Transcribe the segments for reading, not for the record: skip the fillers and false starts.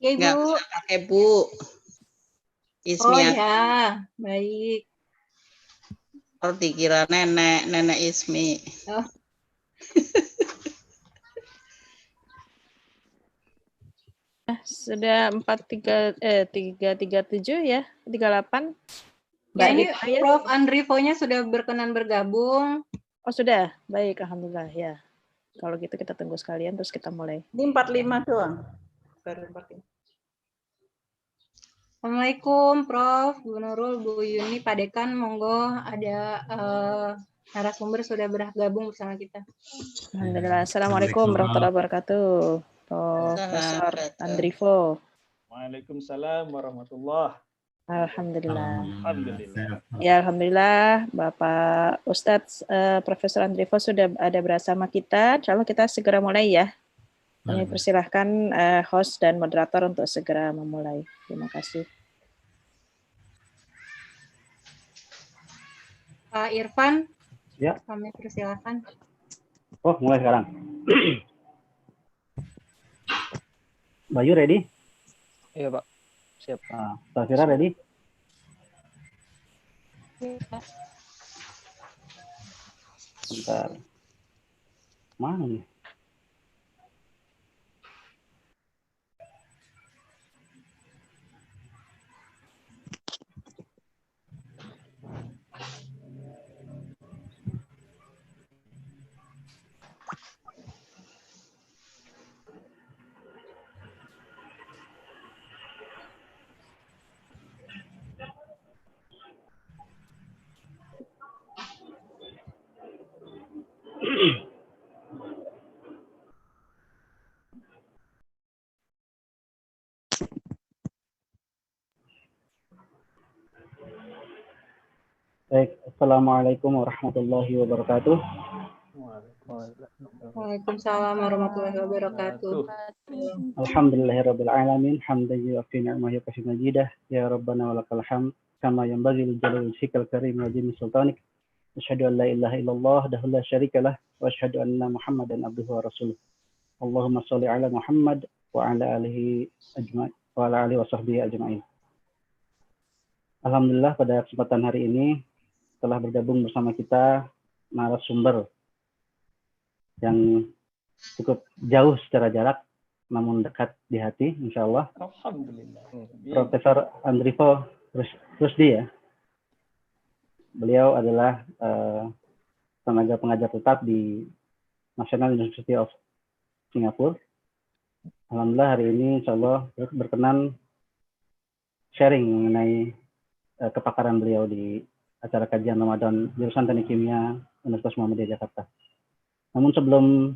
Ya, Ibu. Nggak bisa pakai Bu. Oh Ismi ya, baik. Oh, dikira nenek Ismi. Oh. Sudah 337 ya, 38. Ya, ini Rita, ya? Prof. Andrivo-nya sudah berkenan bergabung. Oh sudah, baik, alhamdulillah ya. Kalau gitu kita tunggu sekalian terus kita mulai. Ini 45 doang. Baru 45. Assalamualaikum Prof, Bu Nurul, Bu Yuni, Pak Dekan, monggo ada narasumber sudah bergabung bersama kita. Alhamdulillah. Assalamualaikum warahmatullahi wabarakatuh. Profesor Andrivo. Waalaikumsalam warahmatullahi. Alhamdulillah. Alhamdulillah. Ya, alhamdulillah Bapak Ustadz Profesor Andrivo sudah ada bersama kita. Insya Allah kita segera mulai ya. Kami persilahkan host dan moderator untuk segera memulai. Terima kasih. Pak Irfan, ya. Kami persilahkan. Oh, mulai sekarang. Bayu ready? Iya Pak, siap. Safira ready? Bentar. Mana nih? Baik, Assalamualaikum warahmatullahi wabarakatuh. Waalaikumsalam warahmatullahi wabarakatuh. Alhamdulillahirabbil alamin, hamdan yu'affi ni'mahu wa yukafi majidah, ya rabbana walakal hamd, kama yanbaghi li jalali wajhikal karim wa azimi sultanik. Asyhadu an la ilaha illallah wahdahu la syarika lah wa asyhadu anna Muhammadan abduhu wa rasuluh. Allahumma shalli ala Muhammad wa ala alihi ajma'in wa ala alihi wa sahbihi ajma'in. Alhamdulillah pada kesempatan hari ini telah bergabung bersama kita narasumber yang cukup jauh secara jarak namun dekat di hati, insya Allah. Alhamdulillah. Profesor Andrivo Rusdi ya. Beliau adalah tenaga pengajar tetap di National University of Singapore. Alhamdulillah hari ini insya Allah berkenan sharing mengenai kepakaran beliau di acara kajian Ramadan jurusan Teknik Kimia Universitas Muhammadiyah Jakarta. Namun sebelum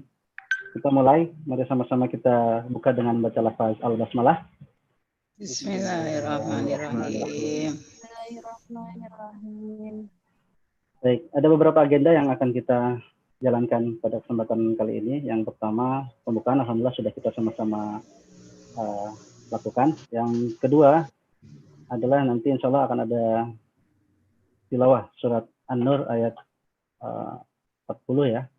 kita mulai, mari sama-sama kita buka dengan baca lafaz al-basmalah. Bismillahirrahmanirrahim. Baik, ada beberapa agenda yang akan kita jalankan pada kesempatan kali ini. Yang pertama, pembukaan alhamdulillah sudah kita sama-sama lakukan. Yang kedua adalah nanti insya Allah akan ada tilawah surat An-Nur ayat 40 ya,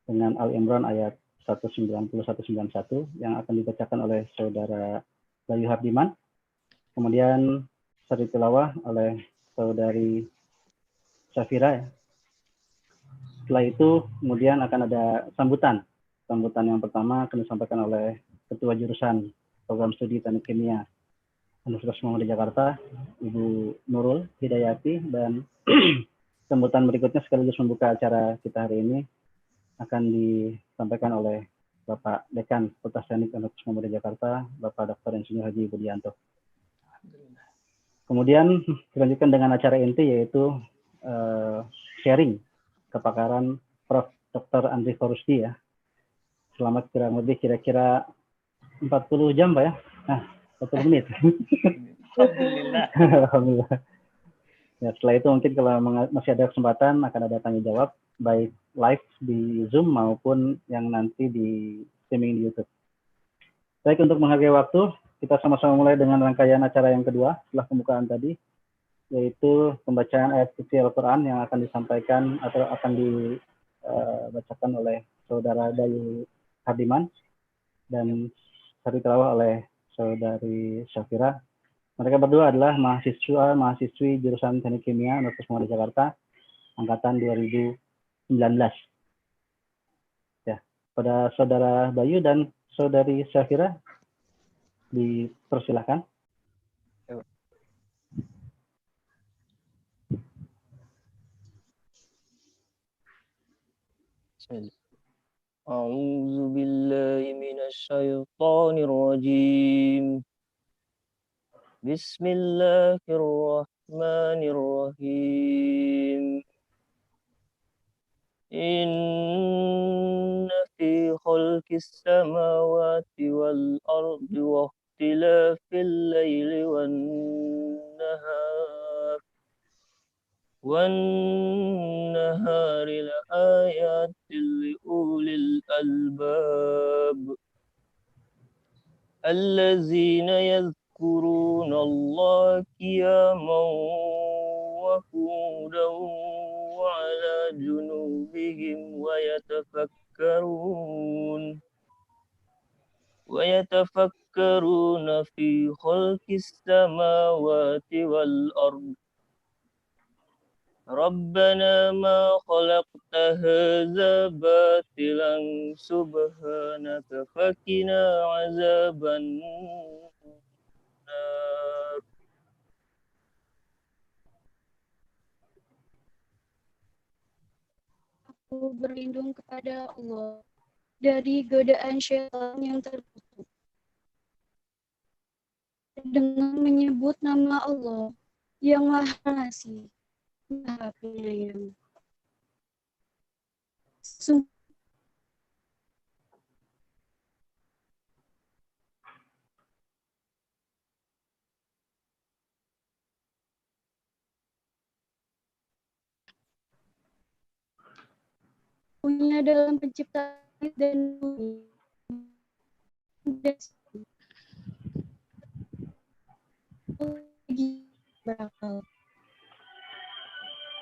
dengan Al-Imran ayat 190-191 yang akan dibacakan oleh saudara Bayu Hardiman. Kemudian seri tilawah oleh saudari Safira ya. Setelah itu kemudian akan ada sambutan. Sambutan yang pertama akan disampaikan oleh Ketua Jurusan Program Studi Teknik Kimia Universitas Muhammadiyah Jakarta, Ibu Nurul Hidayati, dan sambutan berikutnya sekaligus membuka acara kita hari ini akan disampaikan oleh Bapak Dekan Fakultas Teknik Universitas Muhammadiyah Jakarta, Bapak Dr. Insinyur Haji Budianto. Kemudian dilanjutkan dengan acara inti yaitu sharing kepakaran Prof. Dr. Andrivo Rusdi ya. Selama kurang lebih kira-kira 40 jam Pak ya. Nah, 40 menit. Alhamdulillah. Alhamdulillah. Ya, setelah itu mungkin kalau masih ada kesempatan akan ada tanya jawab baik live di Zoom maupun yang nanti di streaming di YouTube. Baik, untuk menghargai waktu, kita sama-sama mulai dengan rangkaian acara yang kedua setelah pembukaan tadi, yaitu pembacaan ayat suci Al-Quran yang akan disampaikan atau akan dibacakan oleh saudara Bayu Hardiman dan seri tilawah oleh saudari Syafira. Mereka berdua adalah mahasiswi jurusan Teknik Kimia Universitas Muhammadiyah Jakarta angkatan 2019. Ya, pada saudara Bayu dan saudari Syafira dipersilahkan. Bismillah. A'udzu billahi minasyaitonir rajim. Bismillahirrahmanirrahim. Inna fi khalqis samawati wal ardi wa ikhtilafil laili wan nahar والنهار لآيات لأولي الألباب الذين يذكرون الله قياما وقعودا وعلى جنوبهم ويتفكرون في خلق السماوات والأرض ربنا ما خلقت هذا باطلا سبحانك فقنا عذاب النار. Aku berlindung kepada Allah dari godaan syaitan yang terkutuk dengan menyebut nama Allah yang Maha Pengasih, Maha Penyayang. Punya dalam penciptaan langit dan bumi berakal,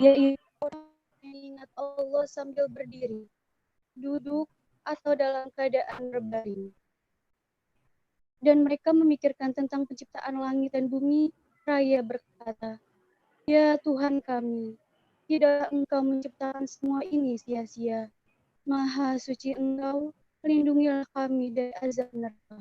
yaitu orang yang ingat Allah sambil berdiri, duduk, atau dalam keadaan berbaring. Dan mereka memikirkan tentang penciptaan langit dan bumi, seraya berkata, "Ya Tuhan kami, tidak Engkau menciptakan semua ini sia-sia. Maha suci Engkau, lindungilah kami dari azab neraka."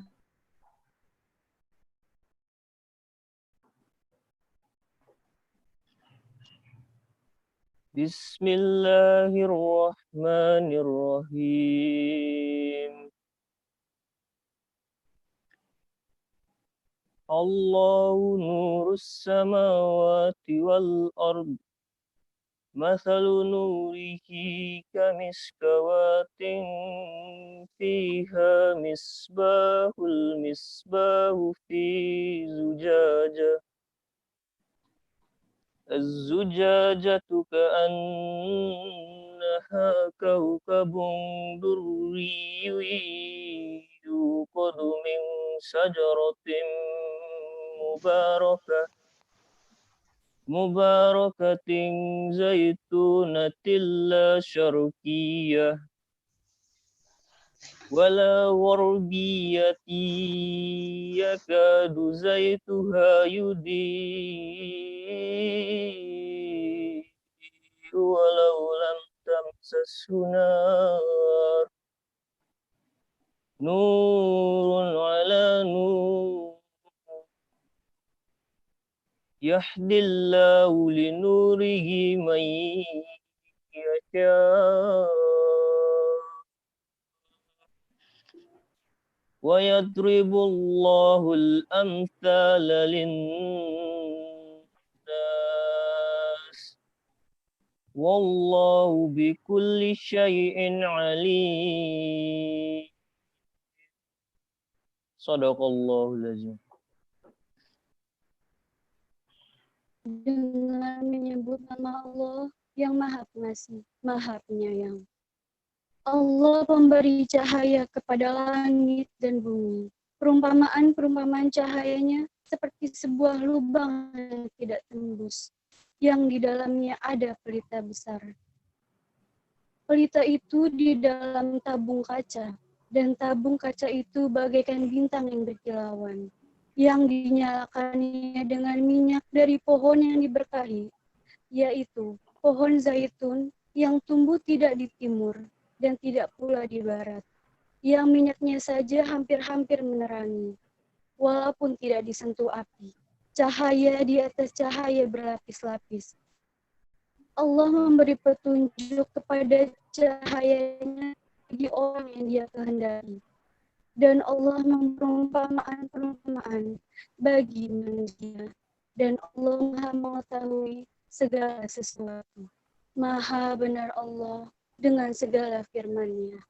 Bismillahirrahmanirrahim. Allahu nurus samawati wal ard. Mathalu nurihi kamiskawatin fiha misbahu fi zujajah. الزجاجة كأنها كوكب دري يوقد من شجرة مباركة زيتونة لا شرقية ولا غربية يكاد زيتها يضيء ولو لم تمسسه نار نور على نور يهدي الله لنوره من يشاء ويضرب الله الأمثال للناس والله بكل شيء عليم. Sadaqallahul azim. Dengan menyebut nama Allah yang Maha Pengasih, Maha Penyayang. Allah memberi cahaya kepada langit dan bumi. Perumpamaan cahayanya seperti sebuah lubang yang tidak tembus, yang di dalamnya ada pelita besar. Pelita itu di dalam tabung kaca, dan tabung kaca itu bagaikan bintang yang berkilauan. yang dinyalakannya dengan minyak dari pohon yang diberkahi, yaitu pohon zaitun yang tumbuh tidak di timur dan tidak pula di barat, yang minyaknya saja hampir-hampir menerangi, walaupun tidak disentuh api. Cahaya di atas cahaya berlapis-lapis. Allah memberi petunjuk kepada cahayanya bagi orang yang Dia kehendaki. Dan Allah memperumpamaan bagi manusia. Dan Allah Maha mengetahui segala sesuatu. Maha benar Allah dengan segala firman-Nya.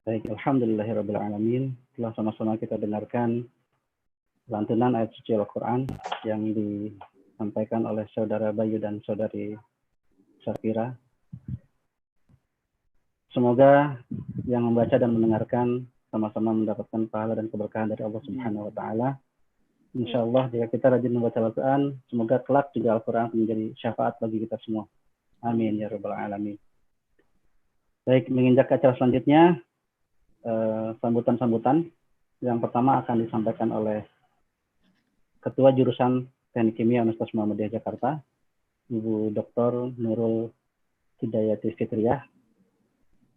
Baik, alhamdulillahirrabbilalamin. Telah sama-sama kita dengarkan lantunan ayat suci Al-Quran yang disampaikan oleh Saudara Bayu dan Saudari Safira. Semoga yang membaca dan mendengarkan sama-sama mendapatkan pahala dan keberkahan dari Allah Subhanahu wa Ta'ala. Insya Allah, jika kita rajin membaca Al-Quran, semoga kelak juga Al-Quran menjadi syafaat bagi kita semua. Amin ya Rabbal Alamin. Baik, menginjak ke acara selanjutnya, sambutan-sambutan. Yang pertama akan disampaikan oleh Ketua Jurusan Teknik Kimia Universitas Muhammadiyah Jakarta, Ibu Dr. Nurul Hidayati Fitriyah,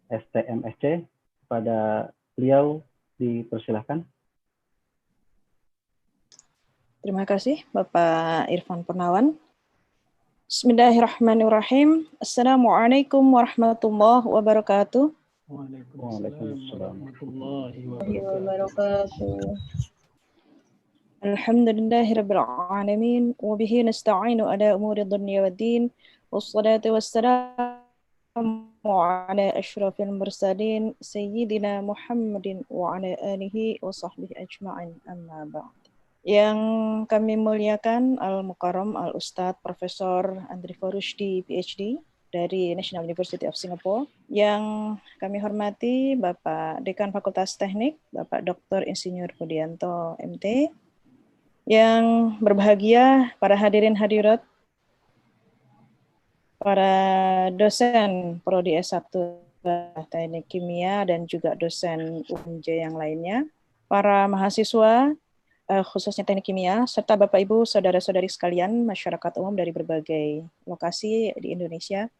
STMSC. Pada beliau dipersilahkan. Terima kasih Bapak Irfan Purnawan. Bismillahirrahmanirrahim. Assalamualaikum warahmatullahi wabarakatuh. Waalaikumsalam warahmatullahi wabarakatuh. Alhamdulillahirabbil alamin wa bihi nasta'inu ala umuri dunya waddin wassalatu wassalamu ala asyrafil mursalin sayyidina Muhammadin wa ala alihi wa sahbihi ajma'in amma ba'd. Yang kami muliakan Al-Mukarram Al-Ustadz Profesor Andrifo Rushdi PhD dari National University of Singapore. Yang kami hormati Bapak Dekan Fakultas Teknik, Bapak Dr. Insinyur Budianto MT. Yang berbahagia para hadirin hadirat, para dosen Prodi S1 Teknik Kimia dan juga dosen UNJ yang lainnya, para mahasiswa khususnya Teknik Kimia, serta Bapak Ibu, saudara-saudari sekalian, masyarakat umum dari berbagai lokasi di Indonesia.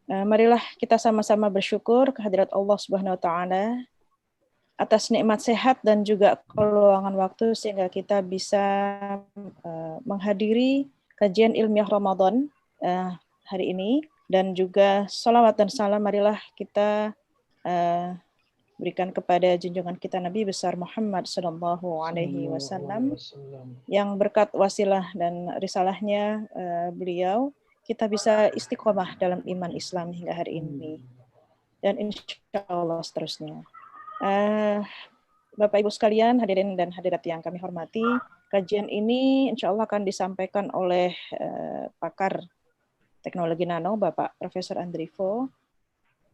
Marilah kita sama-sama bersyukur kehadirat Allah Subhanahu wa Ta'ala atas nikmat sehat dan juga keluangan waktu sehingga kita bisa menghadiri kajian ilmiah Ramadan hari ini, dan juga salawat dan salam marilah kita berikan kepada junjungan kita Nabi besar Muhammad Sallallahu Alaihi Wasallam, yang berkat wasilah dan risalahnya beliau kita bisa istiqomah dalam iman Islam hingga hari ini dan insya Allah seterusnya. Bapak Ibu sekalian, hadirin dan hadirat yang kami hormati, kajian ini insya Allah akan disampaikan oleh pakar teknologi nano Bapak Profesor Andrifo.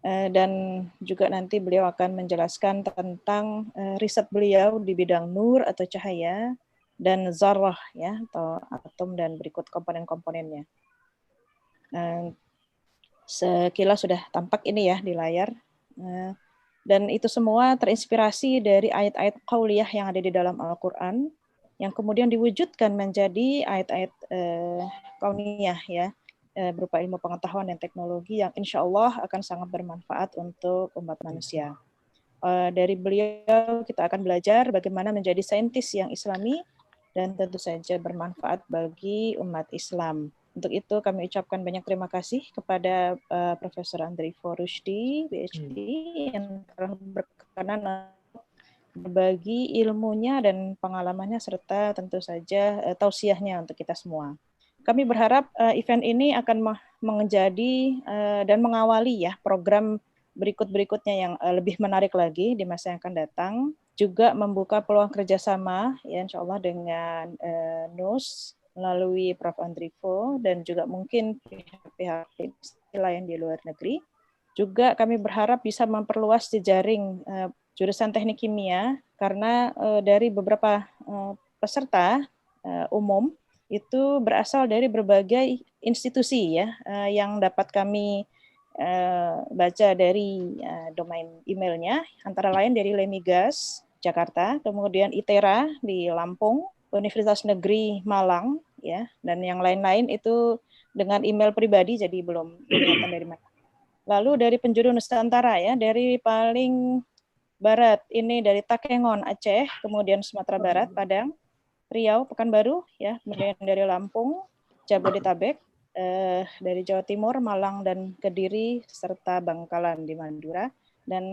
Dan juga nanti beliau akan menjelaskan tentang riset beliau di bidang nur atau cahaya dan zarrah ya atau atom dan berikut komponen-komponennya. Sekilas sudah tampak ini ya di layar. Dan itu semua terinspirasi dari ayat-ayat qauliyah yang ada di dalam Al-Quran yang kemudian diwujudkan menjadi ayat-ayat kauniyah ya, berupa ilmu pengetahuan dan teknologi yang insya Allah akan sangat bermanfaat untuk umat manusia. Dari beliau kita akan belajar bagaimana menjadi saintis yang islami dan tentu saja bermanfaat bagi umat Islam. Untuk itu kami ucapkan banyak terima kasih kepada Profesor Andrifo Rushdi, PhD, yang telah berkenan berbagi ilmunya dan pengalamannya serta tentu saja tausiahnya untuk kita semua. Kami berharap event ini akan menjadi dan mengawali ya program berikut-berikutnya yang lebih menarik lagi di masa yang akan datang. Juga membuka peluang kerjasama ya insya Allah dengan NUS melalui Prof. Andrifo dan juga mungkin pihak-pihak lain di luar negeri. Juga kami berharap bisa memperluas jejaring jurusan teknik kimia karena dari beberapa peserta umum itu berasal dari berbagai institusi ya yang dapat kami baca dari domain emailnya, antara lain dari Lemigas Jakarta, kemudian ITERA di Lampung, Universitas Negeri Malang, ya, dan yang lain-lain itu dengan email pribadi, jadi belum kelihatan dari mana. Lalu dari penjuru Nusantara, ya, dari paling barat ini dari Takengon Aceh, kemudian Sumatera Barat Padang, Riau Pekanbaru, ya, kemudian dari Lampung, Jabodetabek, dari Jawa Timur Malang dan Kediri serta Bangkalan di Madura, dan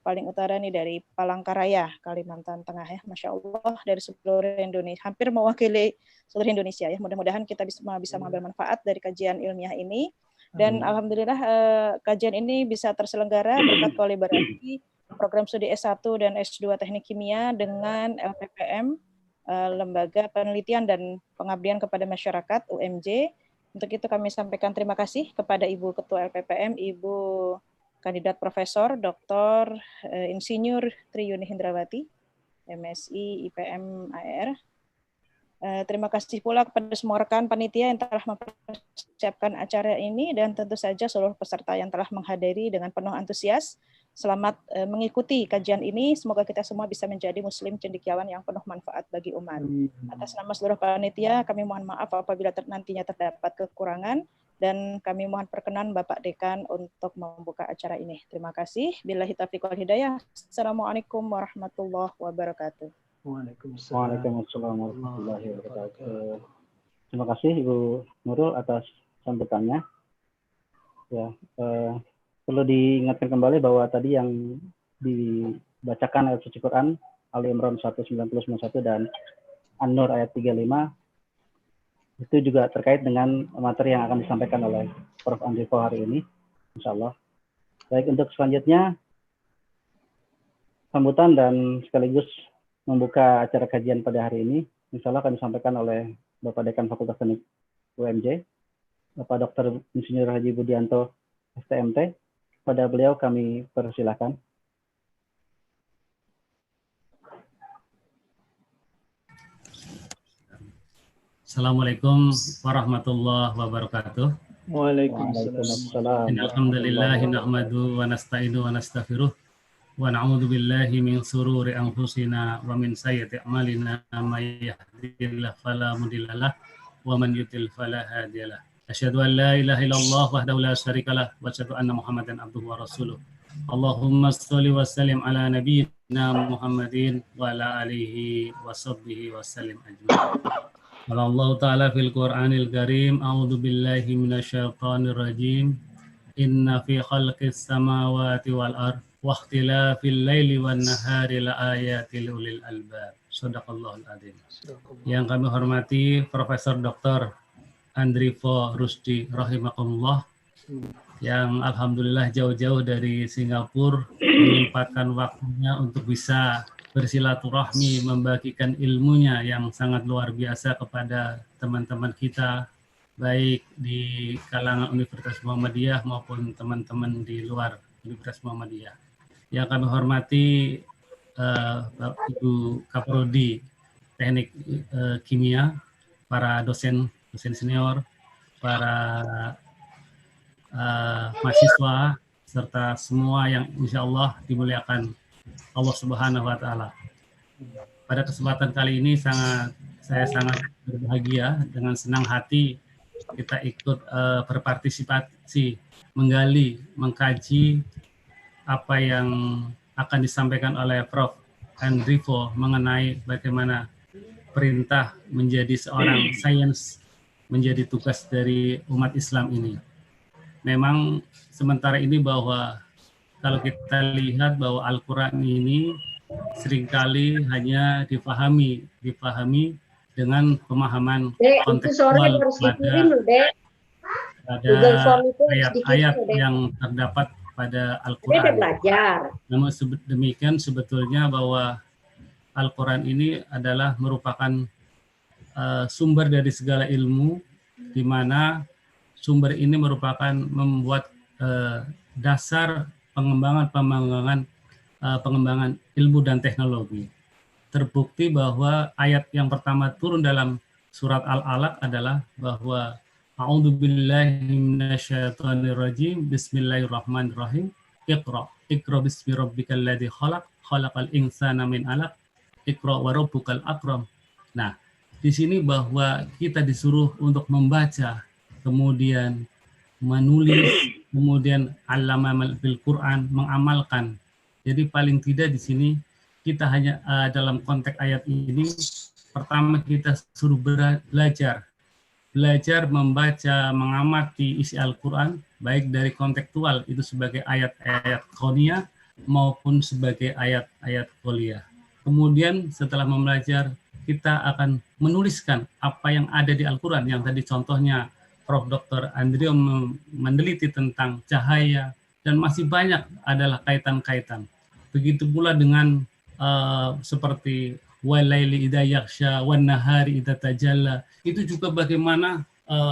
paling utara nih dari Palangkaraya Kalimantan Tengah, ya, Masya Allah, dari seluruh Indonesia, hampir mewakili seluruh Indonesia, ya. Mudah-mudahan kita bisa mengambil manfaat dari kajian ilmiah ini. Dan alhamdulillah kajian ini bisa terselenggara berkat kolaborasi program studi S1 dan S2 Teknik Kimia dengan LPPM, Lembaga Penelitian dan Pengabdian kepada Masyarakat UMJ. Untuk itu kami sampaikan terima kasih kepada Ibu Ketua LPPM, Ibu Kandidat Profesor Dr. Insinyur Triyuni Hindrawati, MSI IPM AR. Terima kasih pula kepada semua rekan panitia yang telah mempersiapkan acara ini, dan tentu saja seluruh peserta yang telah menghadiri dengan penuh antusias. Selamat mengikuti kajian ini. Semoga kita semua bisa menjadi muslim cendekiawan yang penuh manfaat bagi umat. Atas nama seluruh panitia, kami mohon maaf apabila nantinya terdapat kekurangan, dan kami mohon perkenan Bapak Dekan untuk membuka acara ini. Terima kasih. Billahi taufiq wal hidayah. Assalamualaikum warahmatullahi wabarakatuh. Waalaikumsalam warahmatullahi wabarakatuh. Terima kasih Ibu Nurul atas sambutannya. Ya, perlu diingatkan kembali bahwa tadi yang dibacakan ayat suci Quran Ali Imran 190-91 dan An-Nur ayat 35 itu juga terkait dengan materi yang akan disampaikan oleh Prof. Andrifo hari ini, insya Allah. Baik, untuk selanjutnya sambutan dan sekaligus membuka acara kajian pada hari ini, insya Allah akan disampaikan oleh Bapak Dekan Fakultas Teknik UMJ, Bapak Dr. Insinyur Haji Budianto, STMT. Pada beliau kami persilahkan. Assalamualaikum warahmatullahi wabarakatuh. Waalaikumsalam. Alhamdulillahi nahmadu wa nasta'inu wa nastaghfiruh. Wa na'udzu billahi min sururi anfusina wa min sayyiati a'malina may yahdihillahu fala mudhillalah wa man yudlil fala hadiyalah. Asyhadu an la ilaha illallah wahdahu la syarikalah wa asyhadu anna Muhammadan abduhu wa rasuluh. Allahumma shalli wa sallim ala nabiyyina Muhammadin wa ala alihi wa sahbihi wa sallim ajma'in. Allah Ta'ala fil Qur'anil Karim, a'udzu billahi minasyaitonir rajim. Inna fi khalqis samawati wal ardh waqtilafil laili wan nahari laayatil ulil albab. Shadaqallahul adzim. Yang kami hormati Profesor Dr. Andrifo Rusdi rahimakumullah, yang alhamdulillah jauh-jauh dari Singapura menyempatkan waktunya untuk bisa bersilaturahmi, membagikan ilmunya yang sangat luar biasa kepada teman-teman kita, baik di kalangan Universitas Muhammadiyah maupun teman-teman di luar Universitas Muhammadiyah. Yang kami hormati Ibu Kaprodi Teknik Kimia, para dosen senior, para mahasiswa, serta semua yang insya Allah dimuliakan Allah Subhanahu wa Ta'ala. Pada kesempatan kali ini saya sangat berbahagia, dengan senang hati kita ikut berpartisipasi, menggali, mengkaji apa yang akan disampaikan oleh Prof. Andrifo mengenai bagaimana perintah menjadi seorang sains menjadi tugas dari umat Islam ini. Memang sementara ini bahwa kalau kita lihat bahwa Al-Quran ini seringkali hanya dipahami dengan pemahaman kontekstual pada ayat-ayat yang terdapat pada Al-Quran. Namun demikian sebetulnya bahwa Al-Quran ini adalah merupakan sumber dari segala ilmu, di mana sumber ini merupakan membuat dasar pengembangan ilmu dan teknologi. Terbukti bahwa ayat yang pertama turun dalam surat Al-Alaq adalah bahwa A'udzu billahi minasyaitonir rajim. Bismillahirrahmanirrahim. Iqra bismi rabbikal ladzi khalaq, khalaqal insana min 'alaq. Iqra wa rabbukal akram. Nah, di sini bahwa kita disuruh untuk membaca, kemudian menulis, kemudian allama bil Quran, mengamalkan. Jadi paling tidak di sini kita hanya dalam konteks ayat ini, pertama kita suruh belajar membaca, mengamati isi Al-Quran, baik dari kontekstual itu sebagai ayat-ayat kauniyah maupun sebagai ayat-ayat qauliyah. Kemudian setelah membelajar, kita akan menuliskan apa yang ada di Al-Quran, yang tadi contohnya Prof. Dr. Andrio meneliti tentang cahaya, dan masih banyak adalah kaitan-kaitan. Begitu pula dengan seperti walaili idza yaghsha wan nahari idza tajalla, itu juga bagaimana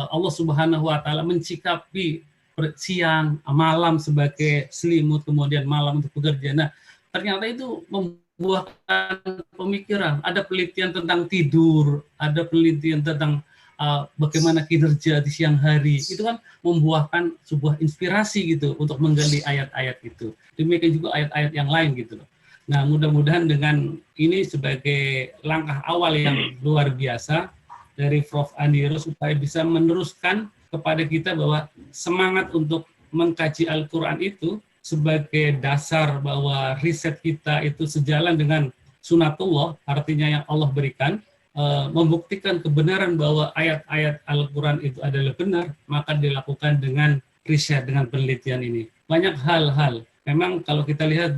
Allah Subhanahu wa taala mencikapi siang, malam sebagai selimut, kemudian malam untuk bekerja. Nah, ternyata itu membuahkan pemikiran. Ada penelitian tentang tidur, ada penelitian tentang bagaimana kinerja di siang hari. Itu kan membuahkan sebuah inspirasi gitu untuk menggali ayat-ayat itu. Demikian juga ayat-ayat yang lain gitu loh. Nah, mudah-mudahan dengan ini sebagai langkah awal yang luar biasa dari Prof. Andiro supaya bisa meneruskan kepada kita bahwa semangat untuk mengkaji Al-Quran itu sebagai dasar bahwa riset kita itu sejalan dengan sunatullah, artinya yang Allah berikan, membuktikan kebenaran bahwa ayat-ayat Al-Quran itu adalah benar, maka dilakukan dengan riset, dengan penelitian ini. Banyak hal-hal. Memang kalau kita lihat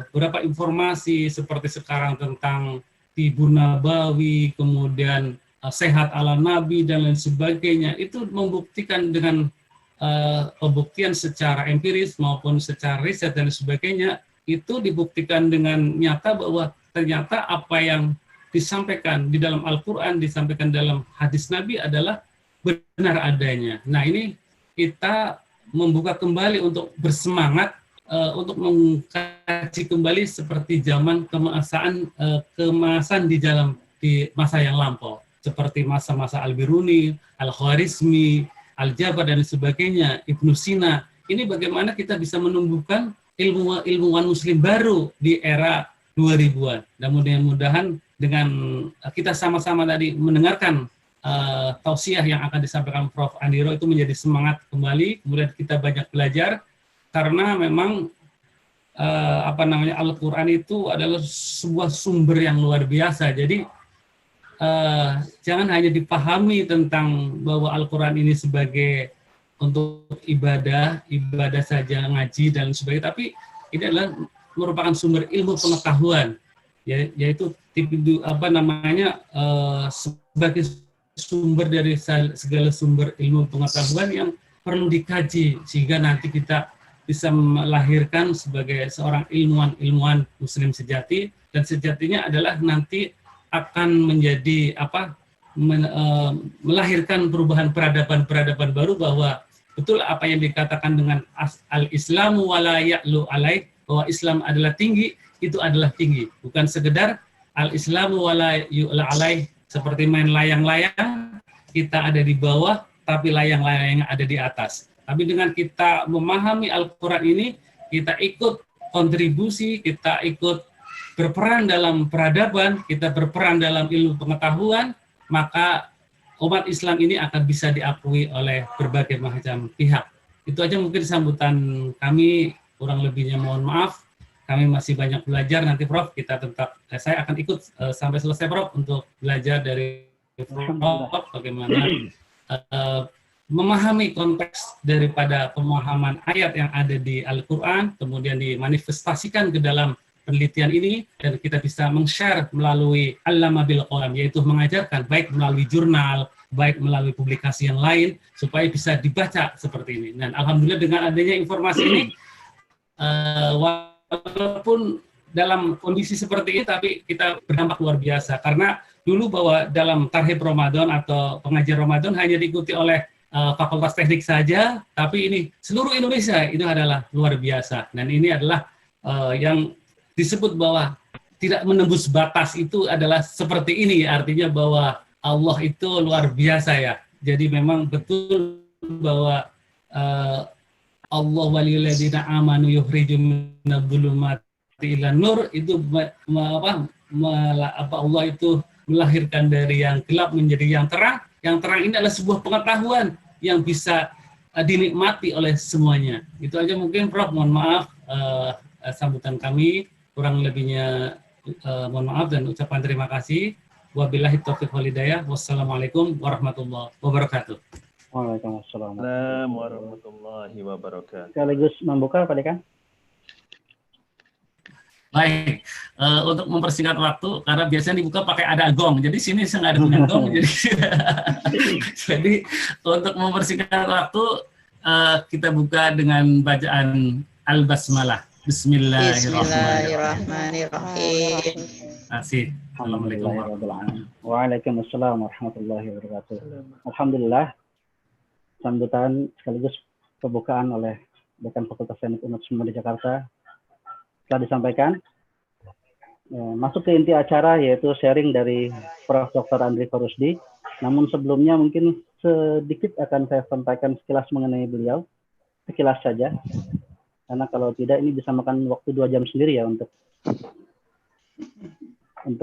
beberapa informasi seperti sekarang tentang Tibun Nabawi, kemudian sehat ala Nabi dan lain sebagainya, itu membuktikan dengan pembuktian secara empiris maupun secara riset dan sebagainya, itu dibuktikan dengan nyata bahwa ternyata apa yang disampaikan di dalam Al-Quran, disampaikan dalam hadis Nabi adalah benar adanya. Nah, ini kita membuka kembali untuk bersemangat untuk mengkaji kembali seperti zaman kemasan di masa yang lampau, seperti masa-masa Al-Biruni, Al-Khwarizmi, Al-Jabar dan sebagainya, Ibnu Sina. Ini bagaimana kita bisa menumbuhkan ilmuwan muslim baru di era 2000-an. Dan mudah-mudahan dengan kita sama-sama tadi mendengarkan tausiah yang akan disampaikan Prof. Andiro itu menjadi semangat kembali, kemudian kita banyak belajar. Karena memang Al-Quran itu adalah sebuah sumber yang luar biasa. Jadi jangan hanya dipahami tentang bahwa Al-Quran ini sebagai untuk ibadah saja, ngaji dan sebagainya, tapi ini adalah merupakan sumber ilmu pengetahuan, yaitu sebagai sumber dari segala sumber ilmu pengetahuan yang perlu dikaji sehingga nanti kita bisa melahirkan sebagai seorang ilmuwan muslim sejati, dan sejatinya adalah nanti akan menjadi melahirkan perubahan peradaban baru, bahwa betul apa yang dikatakan dengan al-Islamu wala ya'lu alaih, bahwa Islam adalah tinggi, itu adalah tinggi, bukan sekedar al-Islamu wala yu'la alaih seperti main layang-layang, kita ada di bawah tapi layang-layang ada di atas. Tapi dengan kita memahami Al-Quran ini, kita ikut kontribusi, kita ikut berperan dalam peradaban, kita berperan dalam ilmu pengetahuan, maka umat Islam ini akan bisa diakui oleh berbagai macam pihak. Itu aja mungkin sambutan kami, kurang lebihnya mohon maaf. Kami masih banyak belajar, nanti Prof, saya akan ikut sampai selesai Prof untuk belajar dari Prof bagaimana memahami konteks daripada pemahaman ayat yang ada di Al-Quran, kemudian dimanifestasikan ke dalam penelitian ini, dan kita bisa meng-share melalui Allama bil Qalam, yaitu mengajarkan baik melalui jurnal, baik melalui publikasi yang lain, supaya bisa dibaca seperti ini. Dan Alhamdulillah dengan adanya informasi ini, walaupun dalam kondisi seperti ini, tapi kita berdampak luar biasa. Karena dulu bahwa dalam tarhib Ramadan atau pengajian Ramadan hanya diikuti oleh Fakultas Teknik saja, tapi ini seluruh Indonesia itu adalah luar biasa. Dan ini adalah yang disebut bahwa tidak menembus batas itu adalah seperti ini, artinya bahwa Allah itu luar biasa ya. Jadi memang betul bahwa Allah waliyul ladzina amanu yukhrijum minadh-dhulumati ilan nur, itu Allah itu melahirkan dari yang gelap menjadi yang terang. Yang terang ini adalah sebuah pengetahuan yang bisa dinikmati oleh semuanya. Itu aja mungkin Prof, mohon maaf sambutan kami, kurang lebihnya mohon maaf dan ucapan terima kasih. Wabillahi taufiq wal hidayah. Wassalamualaikum warahmatullahi wabarakatuh. Waalaikumsalam. Assalamualaikum warahmatullahi wabarakatuh. Sekaligus membuka Pak Dekan. Baik, untuk mempersingkat waktu, karena biasanya dibuka pakai ada gong, jadi sini saya nggak ada punya gong, jadi untuk mempersingkat waktu, kita buka dengan bacaan Al-Basmalah. Bismillahirrahmanirrahim. Assalamualaikum warahmatullahi wabarakatuh. Waalaikumsalam warahmatullahi wabarakatuh. Alhamdulillah, sambutan sekaligus pembukaan oleh Dekan Fakultas Teknik Umat Semua di Jakarta telah disampaikan. Masuk ke inti acara, yaitu sharing dari Prof. Dr. Andrivo Rusdi. Namun sebelumnya mungkin sedikit akan saya sampaikan sekilas mengenai beliau, sekilas saja. Karena kalau tidak ini bisa makan waktu 2 jam sendiri ya untuk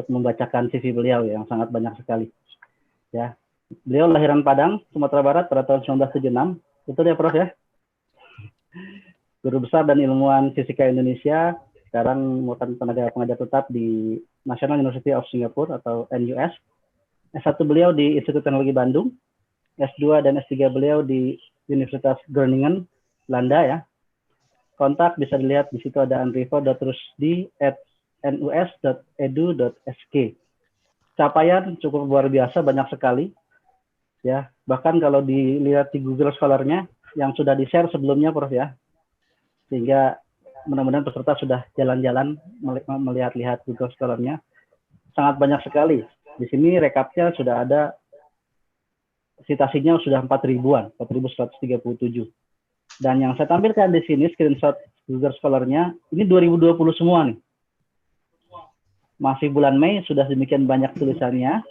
membacakan CV beliau yang sangat banyak sekali. Ya, beliau lahiran Padang, Sumatera Barat pada tahun 1976. Betul ya Prof ya? Guru besar dan ilmuwan fisika Indonesia. Sekarang merupakan tenaga pengajar tetap di National University of Singapore atau NUS. S1 beliau di Institut Teknologi Bandung, S2 dan S3 beliau di Universitas Groningen, Belanda ya. Kontak bisa dilihat di situ ada andrivo.rusdi@nus.edu.sk. Capaian cukup luar biasa, banyak sekali ya. Bahkan kalau dilihat di Google Scholar-nya yang sudah di-share sebelumnya Prof ya. Sehingga mudah-mudahan peserta sudah jalan-jalan melihat-lihat Google Scholar-nya. Sangat banyak sekali. Di sini rekapnya sudah ada, citasinya sudah 4.000-an, 4.137. Dan yang saya tampilkan di sini screenshot Google Scholar-nya, ini 2020 semua nih. Masih bulan Mei sudah demikian banyak tulisannya.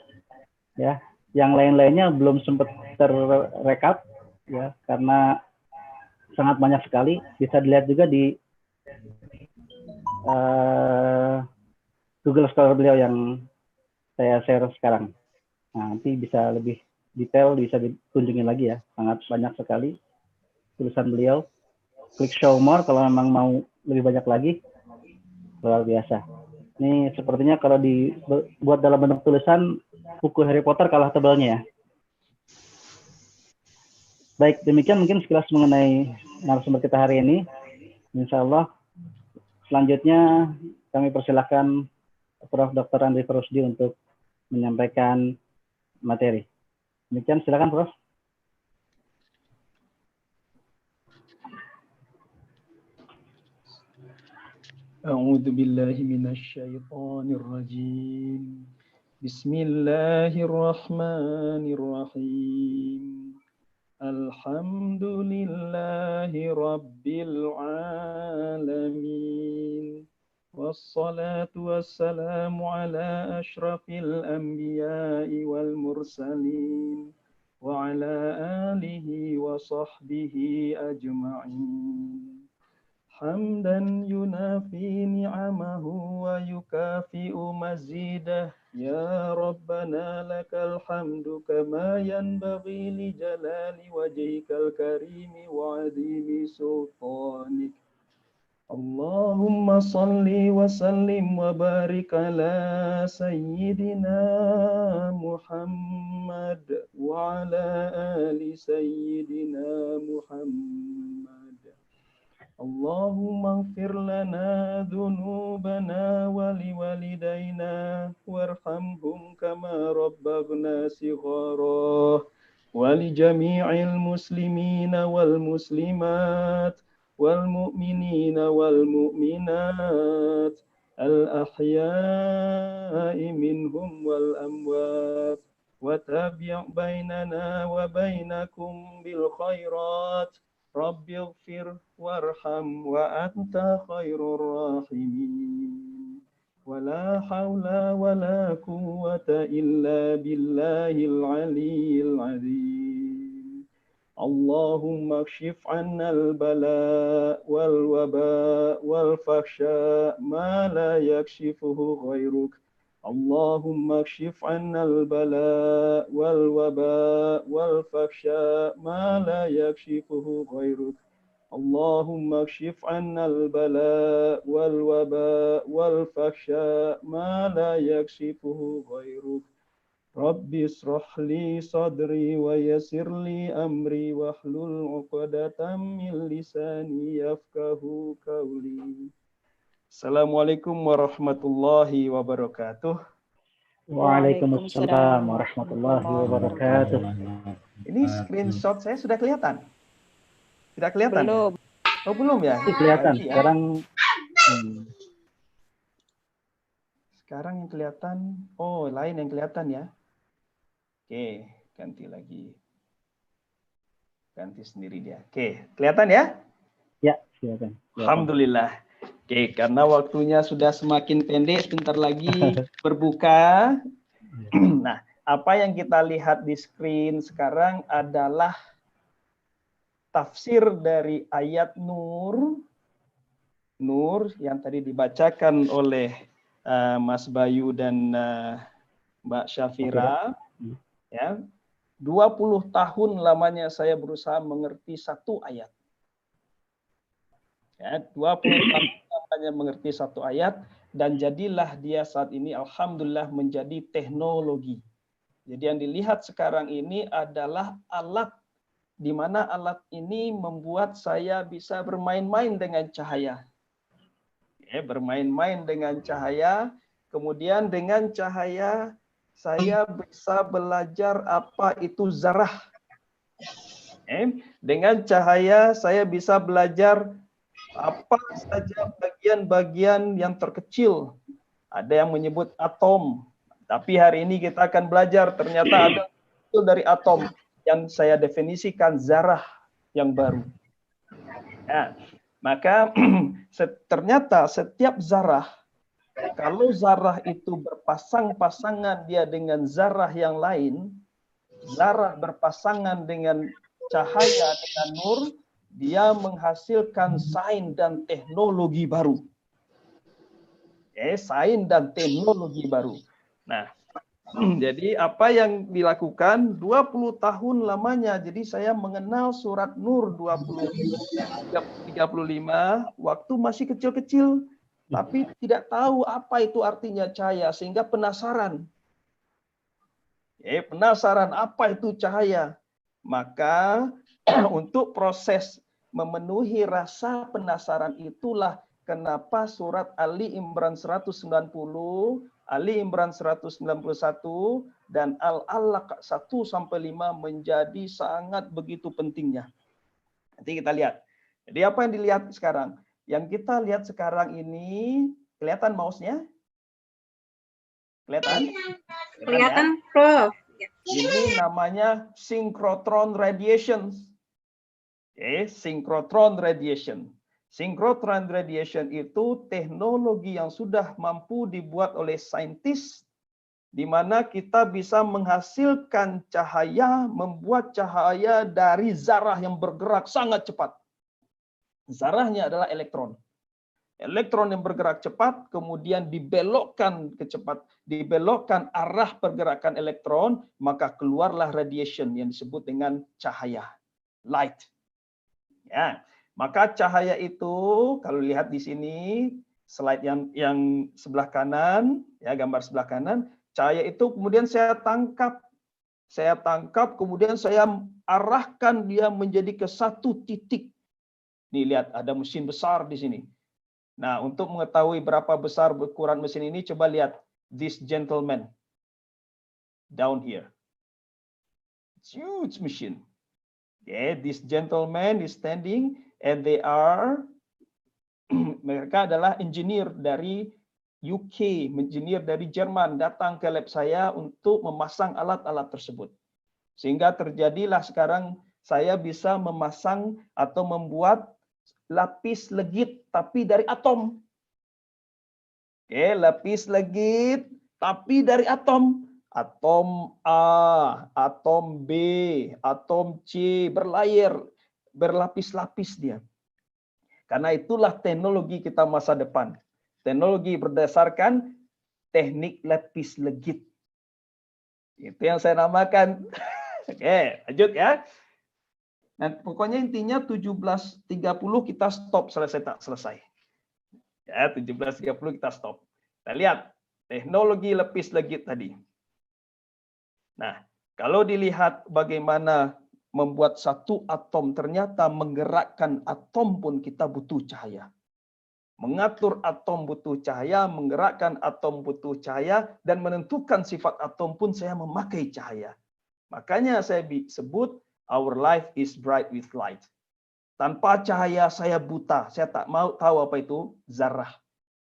Ya, yang lain-lainnya belum sempat terrekap ya, karena sangat banyak sekali. Bisa dilihat juga di Google Scholar beliau yang saya share sekarang. Nah, nanti bisa lebih detail, bisa dikunjungi lagi ya. Sangat banyak sekali tulisan beliau. Klik show more kalau memang mau lebih banyak lagi. Luar biasa. Ini sepertinya kalau dibuat dalam bentuk tulisan, buku Harry Potter kalah tebalnya ya. Baik, demikian mungkin sekilas mengenai narasumber kita hari ini. Insya Allah selanjutnya kami persilahkan Prof. Dr. Andrivo Rusdi untuk menyampaikan materi. Demikian, silakan Prof. A'udzu billahi minasyaitonir rajim. Bismillahirrahmanirrahim. Alhamdulillahi rabbil alamin. Wassalatu wassalamu ala ashrafil anbiya'i wal mursalin wa ala alihi wa sahbihi ajma'in. Hamdan yunafi ni'amahu wa yukafi'u mazidah. Ya Rabbana lakal hamdu kama yanbaghi li jalali wajhikal karimi wa azimi sultanik. Allahumma salli wa sallim wa barik ala sayyidina Muhammad wa ala ali sayyidina Muhammad. Allahumma ighfir lana dhunubana wa liwalidayna warhamhum kama rabbaghna shighara wa li jami'il muslimina wal muslimat wal mu'minina wal mu'minat al ahya'i minhum wal amwat wa tabi' bainana wa bainakum bil khairat. Rabbi ighfir warham wa anta khairur rahimin. Wa la hawla wa la quwwata illa billahil aliyyil azim. Allahumma kshif 'anna al-bala wal waba wal fahsya ma la yakshifuhu ghairuk. Allahumma kshif 'anna al-bala wal waba wal fahsya ma la yakshifuhu ghairuk. Allahumma kshif 'anna al-bala wal waba wal fahsya ma la yakshifuhu ghairuk. Rabbi israh li sadri wa yassir li amri wahlul 'uqdatam min lisani yafqahu qawli. Assalamualaikum warahmatullahi wabarakatuh. Waalaikumsalam warahmatullahi wabarakatuh. Ini screenshot saya sudah kelihatan? Tidak kelihatan? Belum. Oh, belum ya? Kelihatan. Ya. Sekarang yang kelihatan, oh lain yang kelihatan ya. Oke, ganti lagi. Ganti sendiri dia. Oke, kelihatan ya? Ya, kelihatan. Alhamdulillah. Oke, karena waktunya sudah semakin pendek, sebentar lagi berbuka. Nah, apa yang kita lihat di screen sekarang adalah tafsir dari ayat Nur yang tadi dibacakan oleh Mas Bayu dan Mbak Syafira. Ya, 20 tahun lamanya saya berusaha mengerti satu ayat. Ya, 20 tahun lamanya mengerti satu ayat, dan jadilah dia saat ini alhamdulillah menjadi teknologi. Jadi yang dilihat sekarang ini adalah alat, di mana alat ini membuat saya bisa bermain-main dengan cahaya. Ya, bermain-main dengan cahaya, kemudian dengan cahaya saya bisa belajar apa itu zarah. Dengan cahaya saya bisa belajar apa saja bagian-bagian yang terkecil. Ada yang menyebut atom, tapi hari ini kita akan belajar ternyata ada dari atom yang saya definisikan zarah yang baru. Ya, maka ternyata setiap zarah, kalau zarah itu berpasang-pasangan dia dengan zarah yang lain, zarah berpasangan dengan cahaya, dengan nur, dia menghasilkan sains dan teknologi baru. Sains dan teknologi baru. Nah, jadi apa yang dilakukan 20 tahun lamanya. Jadi saya mengenal surat Nur 35 waktu masih kecil-kecil, tapi tidak tahu apa itu artinya cahaya, sehingga penasaran. Penasaran apa itu cahaya. Maka untuk proses memenuhi rasa penasaran itulah kenapa surat Ali Imran 190, Ali Imran 191, dan Al-Alaq 1-5 menjadi sangat begitu pentingnya. Nanti kita lihat. Jadi apa yang dilihat sekarang? Yang kita lihat sekarang ini, kelihatan mouse-nya? Kelihatan? Kelihatan, Prof. Ini namanya synchrotron radiation. Synchrotron radiation. Synchrotron radiation itu teknologi yang sudah mampu dibuat oleh saintis, di mana kita bisa menghasilkan cahaya, membuat cahaya dari zarah yang bergerak sangat cepat. Zarahnya adalah elektron. Elektron yang bergerak cepat, kemudian dibelokkan dibelokkan arah pergerakan elektron, maka keluarlah radiation yang disebut dengan cahaya, light. Ya. Maka cahaya itu, kalau lihat di sini, slide yang sebelah kanan, ya gambar sebelah kanan, cahaya itu kemudian saya tangkap, kemudian saya arahkan dia menjadi ke satu titik. Nih lihat, ada mesin besar di sini. Nah, untuk mengetahui berapa besar ukuran mesin ini, coba lihat this gentleman down here. It's huge machine. Okay, this gentleman is standing. And they are, mereka adalah engineer dari UK, engineer dari Jerman, datang ke lab saya untuk memasang alat-alat tersebut. Sehingga terjadilah sekarang saya bisa memasang atau membuat lapis legit, tapi dari atom. Lapis legit, tapi dari atom. atom A, atom B, atom C, berlayar, berlapis-lapis dia. Karena itulah teknologi kita masa depan. Teknologi berdasarkan teknik lapis legit. Itu yang saya namakan. Oke, lanjut ya. Nah, pokoknya intinya 17.30 kita stop, selesai. Ya, 17.30 kita stop. Kita lihat teknologi lapis legit tadi. Nah, kalau dilihat bagaimana membuat satu atom, ternyata menggerakkan atom pun kita butuh cahaya. Mengatur atom butuh cahaya, menggerakkan atom butuh cahaya, dan menentukan sifat atom pun saya memakai cahaya. Makanya saya sebut our life is bright with light. Tanpa cahaya saya buta, saya tak mau tahu apa itu zarah.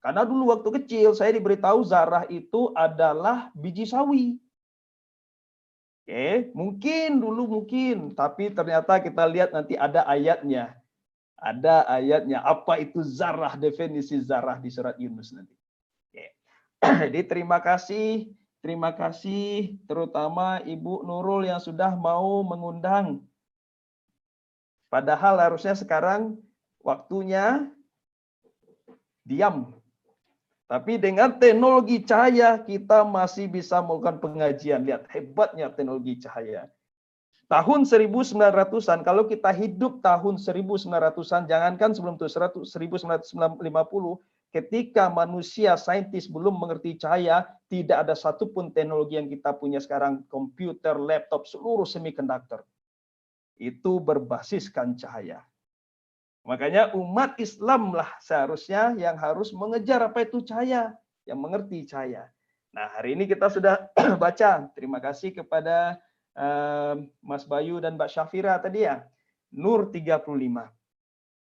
Karena dulu waktu kecil saya diberitahu zarah itu adalah biji sawi. Oke, mungkin, tapi ternyata kita lihat nanti ada ayatnya. Ada ayatnya, apa itu zarah, definisi zarah di surat Yunus nanti. Oke. Jadi terima kasih terutama Ibu Nurul yang sudah mau mengundang. Padahal harusnya sekarang waktunya diam. Tapi dengan teknologi cahaya kita masih bisa melakukan pengajian. Lihat hebatnya teknologi cahaya. Tahun 1900-an, kalau kita hidup tahun 1900-an, jangankan sebelum itu 1950, ketika manusia saintis belum mengerti cahaya, tidak ada satupun teknologi yang kita punya sekarang, komputer, laptop, seluruh semikonduktor. Itu berbasiskan cahaya. Makanya umat Islam lah seharusnya yang harus mengejar apa itu cahaya, yang mengerti cahaya. Nah, hari ini kita sudah baca. Terima kasih kepada Mas Bayu dan Mbak Syafira tadi ya. Nur 35.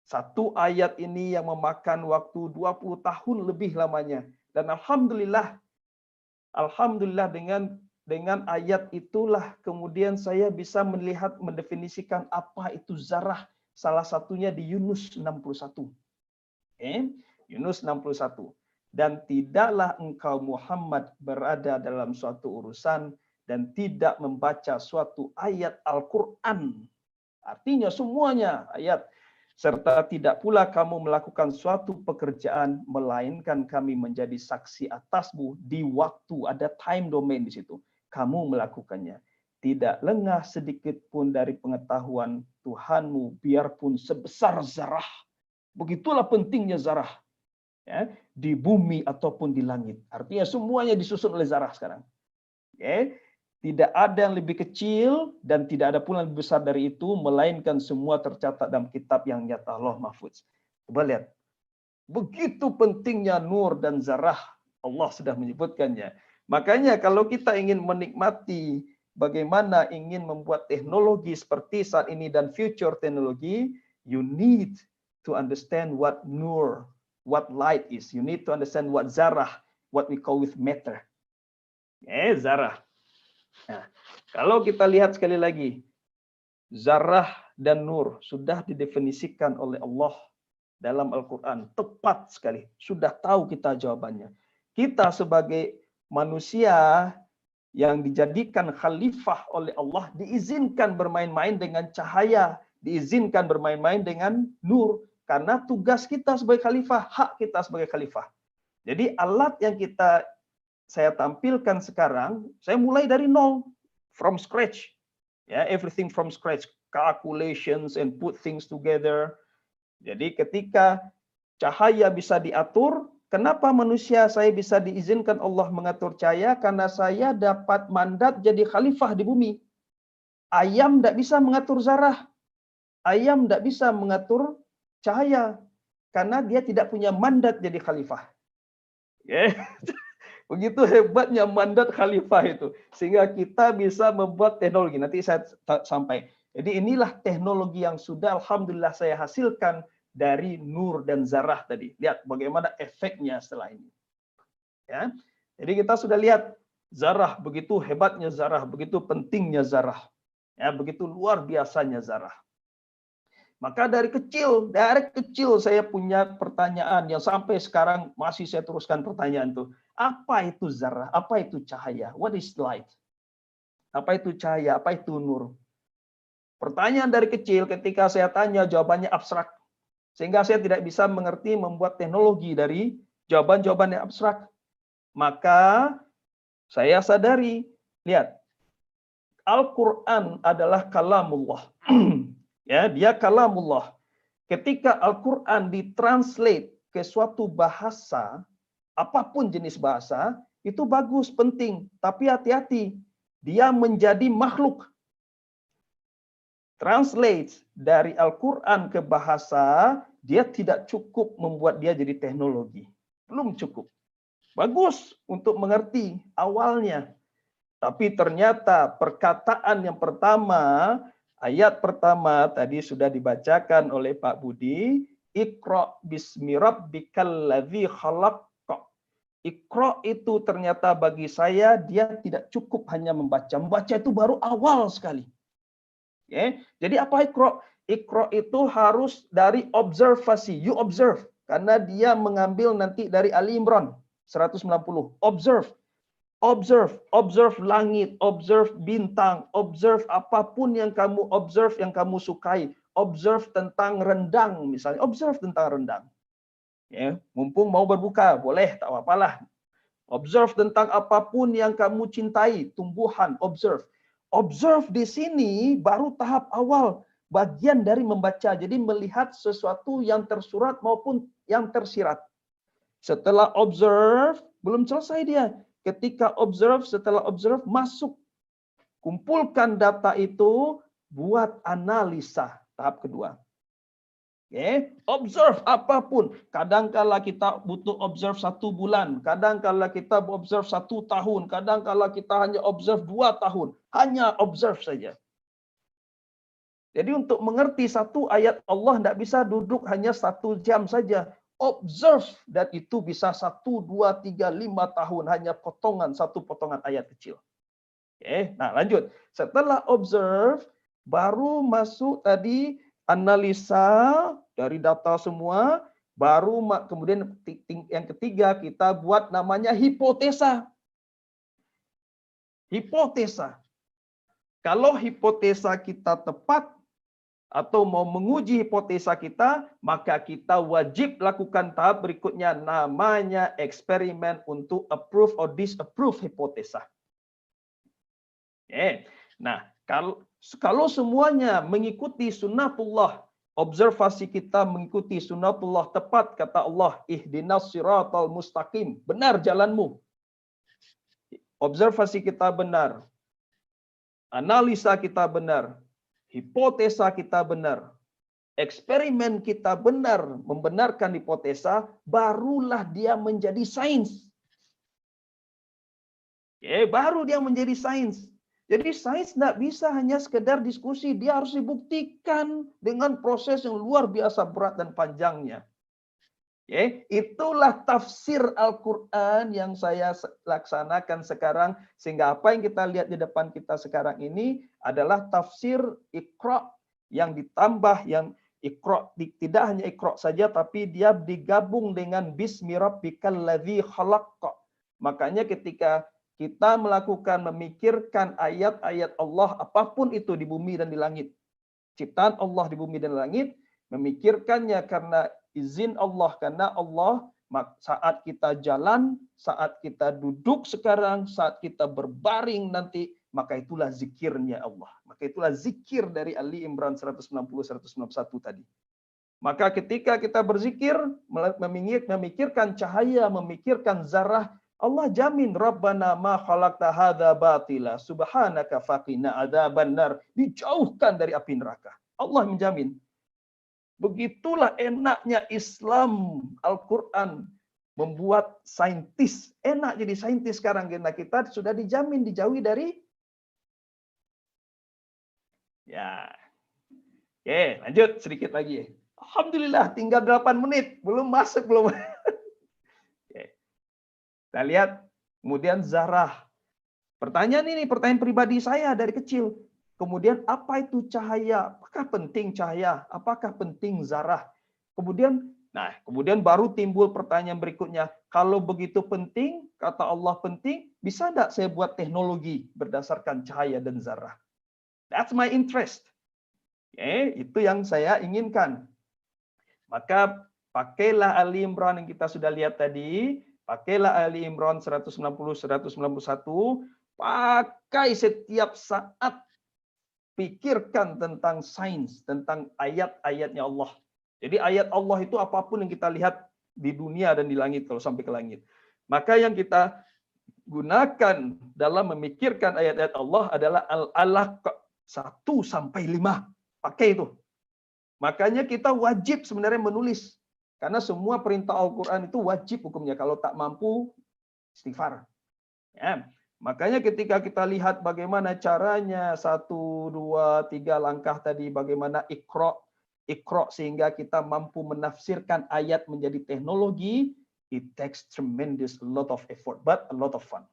Satu ayat ini yang memakan waktu 20 tahun lebih lamanya. Dan alhamdulillah dengan ayat itulah kemudian saya bisa melihat, mendefinisikan apa itu zarah. Salah satunya di Yunus 61. Yunus 61. Dan tidaklah engkau Muhammad berada dalam suatu urusan dan tidak membaca suatu ayat Al-Quran. Artinya semuanya ayat. Serta tidak pula kamu melakukan suatu pekerjaan, melainkan kami menjadi saksi atasmu di waktu. Ada time domain di situ. Kamu melakukannya. Tidak lengah sedikit pun dari pengetahuan Tuhanmu, biarpun sebesar zarah. Begitulah pentingnya zarah. Ya, di bumi ataupun di langit. Artinya semuanya disusun oleh zarah sekarang. Oke. Tidak ada yang lebih kecil dan tidak ada pula yang lebih besar dari itu, melainkan semua tercatat dalam kitab yang nyata Allah Mahfuz. Coba lihat. Begitu pentingnya nur dan zarah. Allah sudah menyebutkannya. Makanya kalau kita ingin menikmati bagaimana ingin membuat teknologi seperti saat ini dan future teknologi, you need to understand what nur, what light is. You need to understand what zarah, what we call with matter. Zarah. Nah, kalau kita lihat sekali lagi, zarah dan nur sudah didefinisikan oleh Allah dalam Al-Quran. Tepat sekali. Sudah tahu kita jawabannya. Kita sebagai manusia yang dijadikan khalifah oleh Allah, diizinkan bermain-main dengan cahaya, diizinkan bermain-main dengan nur, karena tugas kita sebagai khalifah, hak kita sebagai khalifah. Jadi alat yang saya tampilkan sekarang, saya mulai dari nol, from scratch, ya, everything from scratch, calculations and put things together. Jadi ketika cahaya bisa diatur, kenapa manusia saya bisa diizinkan Allah mengatur cahaya? Karena saya dapat mandat jadi khalifah di bumi. Ayam tidak bisa mengatur zarah. Ayam tidak bisa mengatur cahaya. Karena dia tidak punya mandat jadi khalifah. Begitu hebatnya mandat khalifah itu. Sehingga kita bisa membuat teknologi. Nanti saya sampai. Jadi inilah teknologi yang sudah alhamdulillah saya hasilkan dari nur dan zarah tadi. Lihat bagaimana efeknya setelah ini. Ya. Jadi kita sudah lihat zarah, begitu hebatnya zarah, begitu pentingnya zarah. Ya, begitu luar biasanya zarah. Maka dari kecil saya punya pertanyaan yang sampai sekarang masih saya teruskan pertanyaan itu. Apa itu zarah? Apa itu cahaya? What is light? Apa itu cahaya? Apa itu nur? Pertanyaan dari kecil ketika saya tanya jawabannya abstrak. Sehingga saya tidak bisa mengerti membuat teknologi dari jawaban-jawaban yang abstrak. Maka saya sadari, lihat, Al-Quran adalah kalamullah. Ya, dia kalamullah. Ketika Al-Quran ditranslate ke suatu bahasa, apapun jenis bahasa, itu bagus, penting. Tapi hati-hati, dia menjadi makhluk. Translate dari Al-Quran ke bahasa, dia tidak cukup membuat dia jadi teknologi. Belum cukup. Bagus untuk mengerti awalnya. Tapi ternyata perkataan yang pertama, ayat pertama tadi sudah dibacakan oleh Pak Budi, Iqra bismi rabbikal ladzi khalaq. Iqra itu ternyata bagi saya dia tidak cukup hanya membaca. Membaca itu baru awal sekali. Okay. Jadi apa Iqra? Iqra itu harus dari observasi. You observe. Karena dia mengambil nanti dari Ali Imran 190. Observe. Observe. Observe langit. Observe bintang. Observe apapun yang kamu observe, yang kamu sukai. Observe tentang rendang misalnya. Observe tentang rendang. Ya, mumpung mau berbuka, boleh, tak apa-apalah. Observe tentang apapun yang kamu cintai, tumbuhan, observe. Observe di sini baru tahap awal, bagian dari membaca. Jadi melihat sesuatu yang tersurat maupun yang tersirat. Setelah observe, belum selesai dia. Ketika observe, setelah observe, masuk. Kumpulkan data itu, buat analisa, tahap kedua. Okay. Observe apapun. Kadangkala kita butuh observe 1 bulan. Kadangkala kita observe 1 tahun. Kadangkala kita hanya observe 2 tahun. Hanya observe saja. Jadi untuk mengerti satu ayat Allah tidak bisa duduk hanya 1 jam saja. Observe. Dan itu bisa 1, 2, 3, 5 tahun. Hanya potongan, satu potongan ayat kecil. Okay. Nah lanjut. Setelah observe, baru masuk tadi analisa dari data semua, baru kemudian yang ketiga kita buat namanya hipotesa. Hipotesa. Kalau hipotesa kita tepat atau mau menguji hipotesa kita, maka kita wajib lakukan tahap berikutnya namanya eksperimen untuk approve or disapprove hipotesa. Oke. Nah, kalau semuanya mengikuti sunnatullah, observasi kita mengikuti sunnatullah tepat, kata Allah, ihdinas siratal mustaqim, benar jalanmu. Observasi kita benar, analisa kita benar, hipotesa kita benar, eksperimen kita benar, membenarkan hipotesa, barulah dia menjadi sains. Oke, baru dia menjadi sains. Jadi sains tidak bisa hanya sekedar diskusi, dia harus dibuktikan dengan proses yang luar biasa berat dan panjangnya. Oke, itulah tafsir Al-Quran yang saya laksanakan sekarang, sehingga apa yang kita lihat di depan kita sekarang ini adalah tafsir Iqra yang ditambah, yang Iqra tidak hanya Iqra saja, tapi dia digabung dengan Bismi Rabbikal ladzi khalaq. Makanya ketika kita melakukan memikirkan ayat-ayat Allah apapun itu di bumi dan di langit. Ciptaan Allah di bumi dan di langit, memikirkannya karena izin Allah, karena Allah saat kita jalan, saat kita duduk sekarang, saat kita berbaring nanti, maka itulah zikirnya Allah. Maka itulah zikir dari Ali Imran 190-191 tadi. Maka ketika kita berzikir, memikirkan cahaya, memikirkan zarah, Allah jamin, Rabbana ma khalaqta hadza batila subhanaka faqina adzabannar, dijauhkan dari api neraka. Allah menjamin. Begitulah enaknya Islam, Al-Qur'an membuat saintis. Enak jadi saintis sekarang, karena kita sudah dijamin dijauhi dari ya. Oke, lanjut sedikit lagi. Alhamdulillah tinggal 8 menit, belum masuk belum. Kita lihat kemudian zarah. Pertanyaan ini pertanyaan pribadi saya dari kecil. Kemudian apa itu cahaya? Apakah penting cahaya? Apakah penting zarah? Kemudian Nah, kemudian baru timbul pertanyaan berikutnya. Kalau begitu penting, kata Allah penting, bisa enggak saya buat teknologi berdasarkan cahaya dan zarah? That's my interest. Itu yang saya inginkan. Maka pakailah Ali Imran yang kita sudah lihat tadi, pakailah Ali Imran 190, 191, pakai setiap saat, pikirkan tentang sains, tentang ayat-ayatnya Allah. Jadi ayat Allah itu apapun yang kita lihat di dunia dan di langit kalau sampai ke langit. Maka yang kita gunakan dalam memikirkan ayat-ayat Allah adalah Al-Alaq 1 sampai 5. Pakai itu. Makanya kita wajib sebenarnya menulis. Karena semua perintah Al-Quran itu wajib hukumnya. Kalau tak mampu, istighfar. Ya. Makanya ketika kita lihat bagaimana caranya 1, 2, 3 langkah tadi, bagaimana Iqra sehingga kita mampu menafsirkan ayat menjadi teknologi, it takes tremendous a lot of effort, but a lot of fun.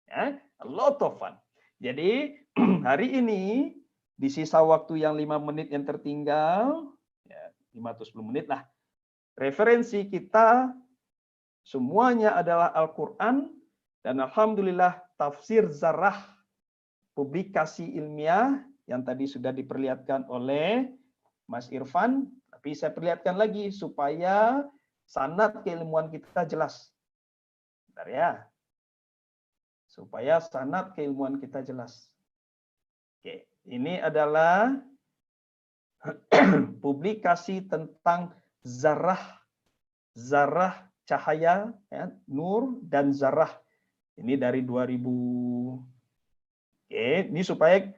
Ya, a lot of fun. Jadi hari ini di sisa waktu yang 5 menit yang tertinggal, ya 5 atau 10 menit lah, referensi kita semuanya adalah Al-Quran dan alhamdulillah tafsir zarah publikasi ilmiah yang tadi sudah diperlihatkan oleh Mas Irfan, tapi saya perlihatkan lagi supaya sanad keilmuan kita jelas. Bentar ya. Supaya sanad keilmuan kita jelas. Oke, ini adalah publikasi tentang zarah cahaya, ya, nur dan zarah. Ini dari 2000. Oke, ini supaya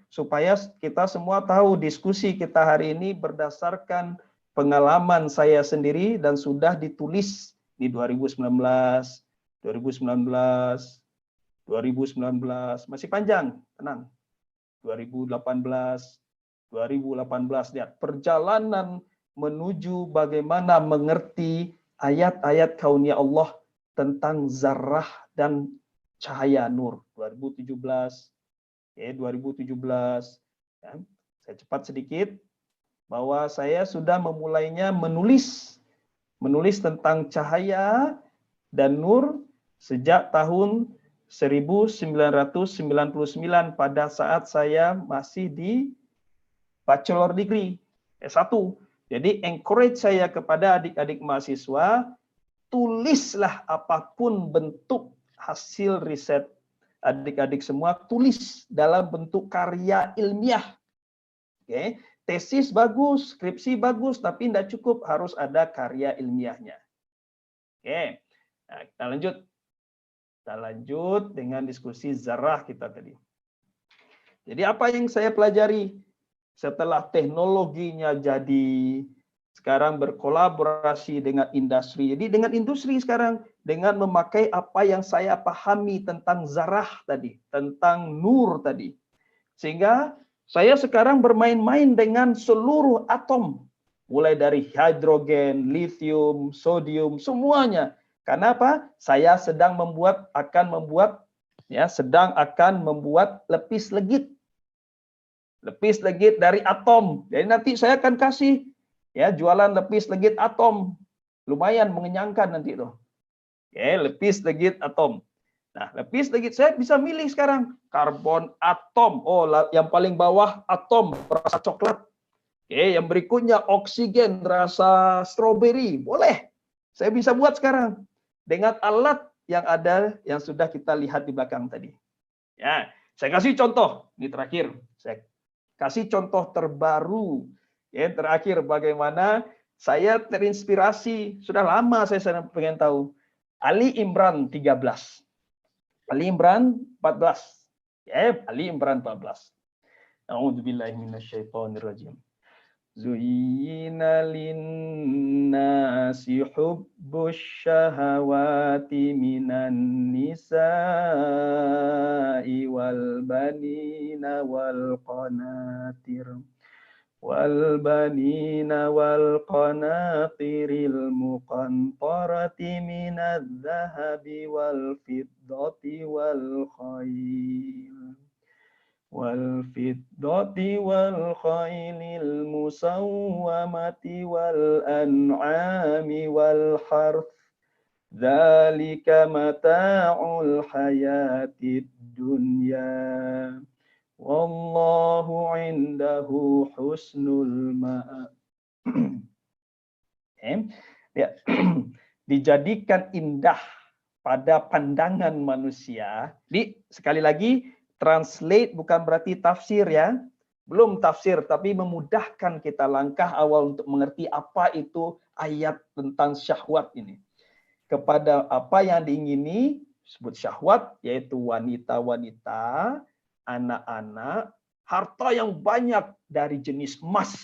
kita semua tahu diskusi kita hari ini berdasarkan pengalaman saya sendiri dan sudah ditulis di 2019, 2019, masih panjang, tenang. 2018, lihat perjalanan menuju bagaimana mengerti ayat-ayat kauniyah Allah tentang zarah dan cahaya nur. 2017. 2017, ya, saya cepat sedikit, bahwa saya sudah memulainya menulis tentang cahaya dan nur sejak tahun 1999 pada saat saya masih di bachelor degree S1. Jadi encourage saya kepada adik-adik mahasiswa, tulislah apapun bentuk hasil riset adik-adik semua, tulis dalam bentuk karya ilmiah. Oke, tesis bagus, skripsi bagus, tapi tidak cukup, harus ada karya ilmiahnya. Oke, nah, kita lanjut. Kita lanjut dengan diskusi zarah kita tadi. Jadi apa yang saya pelajari setelah teknologinya jadi sekarang berkolaborasi dengan industri. Jadi dengan industri sekarang, dengan memakai apa yang saya pahami tentang zarah tadi, tentang nur tadi. Sehingga saya sekarang bermain-main dengan seluruh atom. Mulai dari hidrogen, lithium, sodium, semuanya. Karena apa? Saya sedang akan membuat lepis legit. Lepis legit dari atom. Jadi nanti saya akan kasih jualan lepis legit atom. Lumayan mengenyangkan nanti itu. Lepis legit atom. Nah, lepis legit saya bisa milih sekarang. Karbon atom. Oh, yang paling bawah atom rasa coklat. Yang berikutnya oksigen rasa stroberi. Boleh. Saya bisa buat sekarang. Dengan alat yang ada, yang sudah kita lihat di belakang tadi. Ya, saya kasih contoh. Ini terakhir. Saya kasih contoh terbaru. Terakhir bagaimana saya terinspirasi, sudah lama saya pengen tahu, Ali Imran 13. Ali Imran 14. Ali Imran 14. A'udzubillahi minasyaitonirrajim. Zuyyina lin-nasi hubbus syahawati minan nisa'i wal banina wal qanatir والبنين والقناطر المقنطرة من الذهب والفضة والخيل والفضة والخيل المسومة والأنعام والحرث ذلك متاع الحياة الدنيا والله عنده حسن المآب. Ya. Dijadikan indah pada pandangan manusia. Sekali lagi, translate bukan berarti tafsir ya. Belum tafsir, tapi memudahkan kita langkah awal untuk mengerti apa itu ayat tentang syahwat ini. Kepada apa yang diingini, disebut syahwat, yaitu wanita-wanita, anak-anak, harta yang banyak dari jenis emas,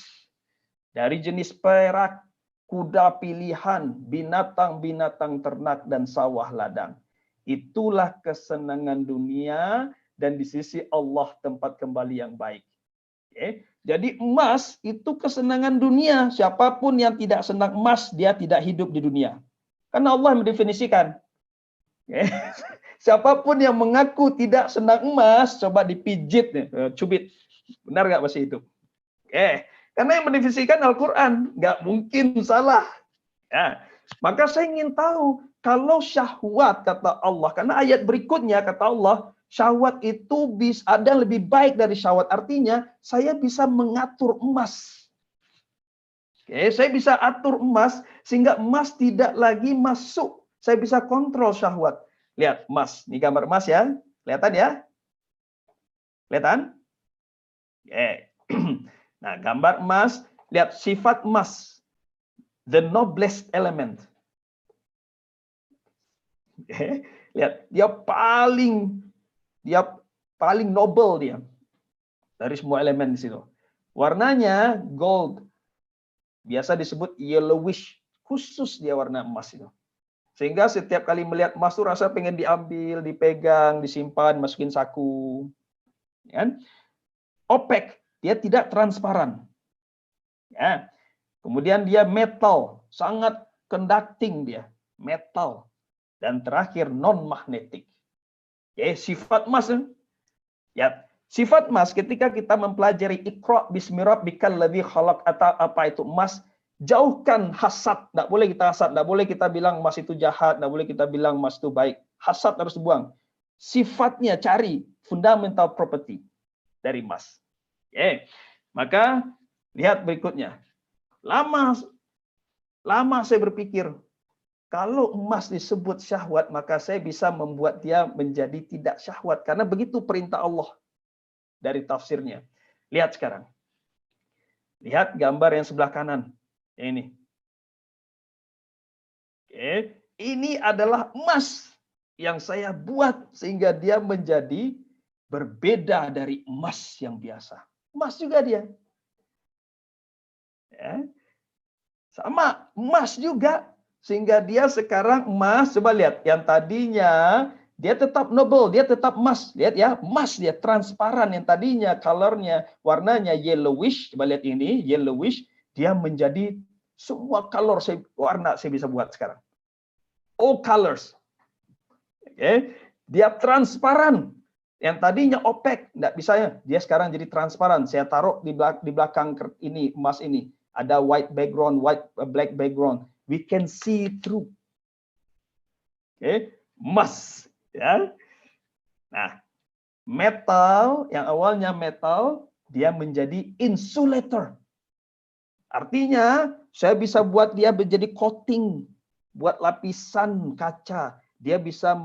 dari jenis perak, kuda pilihan, binatang-binatang ternak, dan sawah ladang. Itulah kesenangan dunia dan di sisi Allah tempat kembali yang baik. Okay. Jadi emas itu kesenangan dunia. Siapapun yang tidak senang emas, dia tidak hidup di dunia. Karena Allah mendefinisikan. Okay. Siapapun yang mengaku tidak senang emas, coba dipijit, cubit. Benar nggak bahasa itu? Okay. Karena yang mendefinisikan Al-Quran, nggak mungkin salah. Ya. Maka saya ingin tahu, kalau syahwat kata Allah, karena ayat berikutnya kata Allah, syahwat itu ada yang lebih baik dari syahwat. Artinya, saya bisa mengatur emas. Oke, saya bisa atur emas, sehingga emas tidak lagi masuk. Saya bisa kontrol syahwat. Lihat emas, ini gambar emas ya. Kelihatan ya? Kelihatan? Oke. Nah, gambar emas, lihat sifat emas. The noblest element. Okay. Lihat, dia paling noble dia. Dari semua elemen di situ. Warnanya gold. Biasa disebut yellowish. Khusus dia warna emas itu. Sehingga setiap kali melihat emas itu rasa pengen diambil, dipegang, disimpan, masukin saku. Ya. Opaque. Dia tidak transparan. Ya. Kemudian dia metal, sangat conducting dia, metal. Dan terakhir non-magnetik. Ya, sifat emas. Ya, sifat emas ketika kita mempelajari Iqra bismi rabbikal ladzi khalaq atau apa itu emas, jauhkan hasad. Tidak boleh kita hasad, tidak boleh kita bilang emas itu jahat, tidak boleh kita bilang emas itu baik. Hasad harus dibuang. Sifatnya cari fundamental property dari emas. Oke, maka lihat berikutnya. Lama saya berpikir, kalau emas disebut syahwat, maka saya bisa membuat dia menjadi tidak syahwat. Karena begitu perintah Allah dari tafsirnya. Lihat sekarang. Lihat gambar yang sebelah kanan. Ini. Oke, ini adalah emas yang saya buat sehingga dia menjadi berbeda dari emas yang biasa. Emas juga dia. Ya. Sama, emas juga. Sehingga dia sekarang emas, coba lihat. Yang tadinya dia tetap noble, dia tetap emas. Lihat ya, emas dia transparan. Yang tadinya colornya, warnanya yellowish. Coba lihat ini, yellowish. Dia menjadi semua color, warna saya bisa buat sekarang. All colors. Oke. Dia transparan. Yang tadinya opaque, enggak bisa ya. Dia sekarang jadi transparan. Saya taruh di belakang ini, emas ini. Ada white background, black background. We can see through. Oke, emas. Ya. Nah, metal, yang awalnya metal, dia menjadi insulator. Artinya, saya bisa buat dia menjadi coating. Buat lapisan kaca. Dia bisa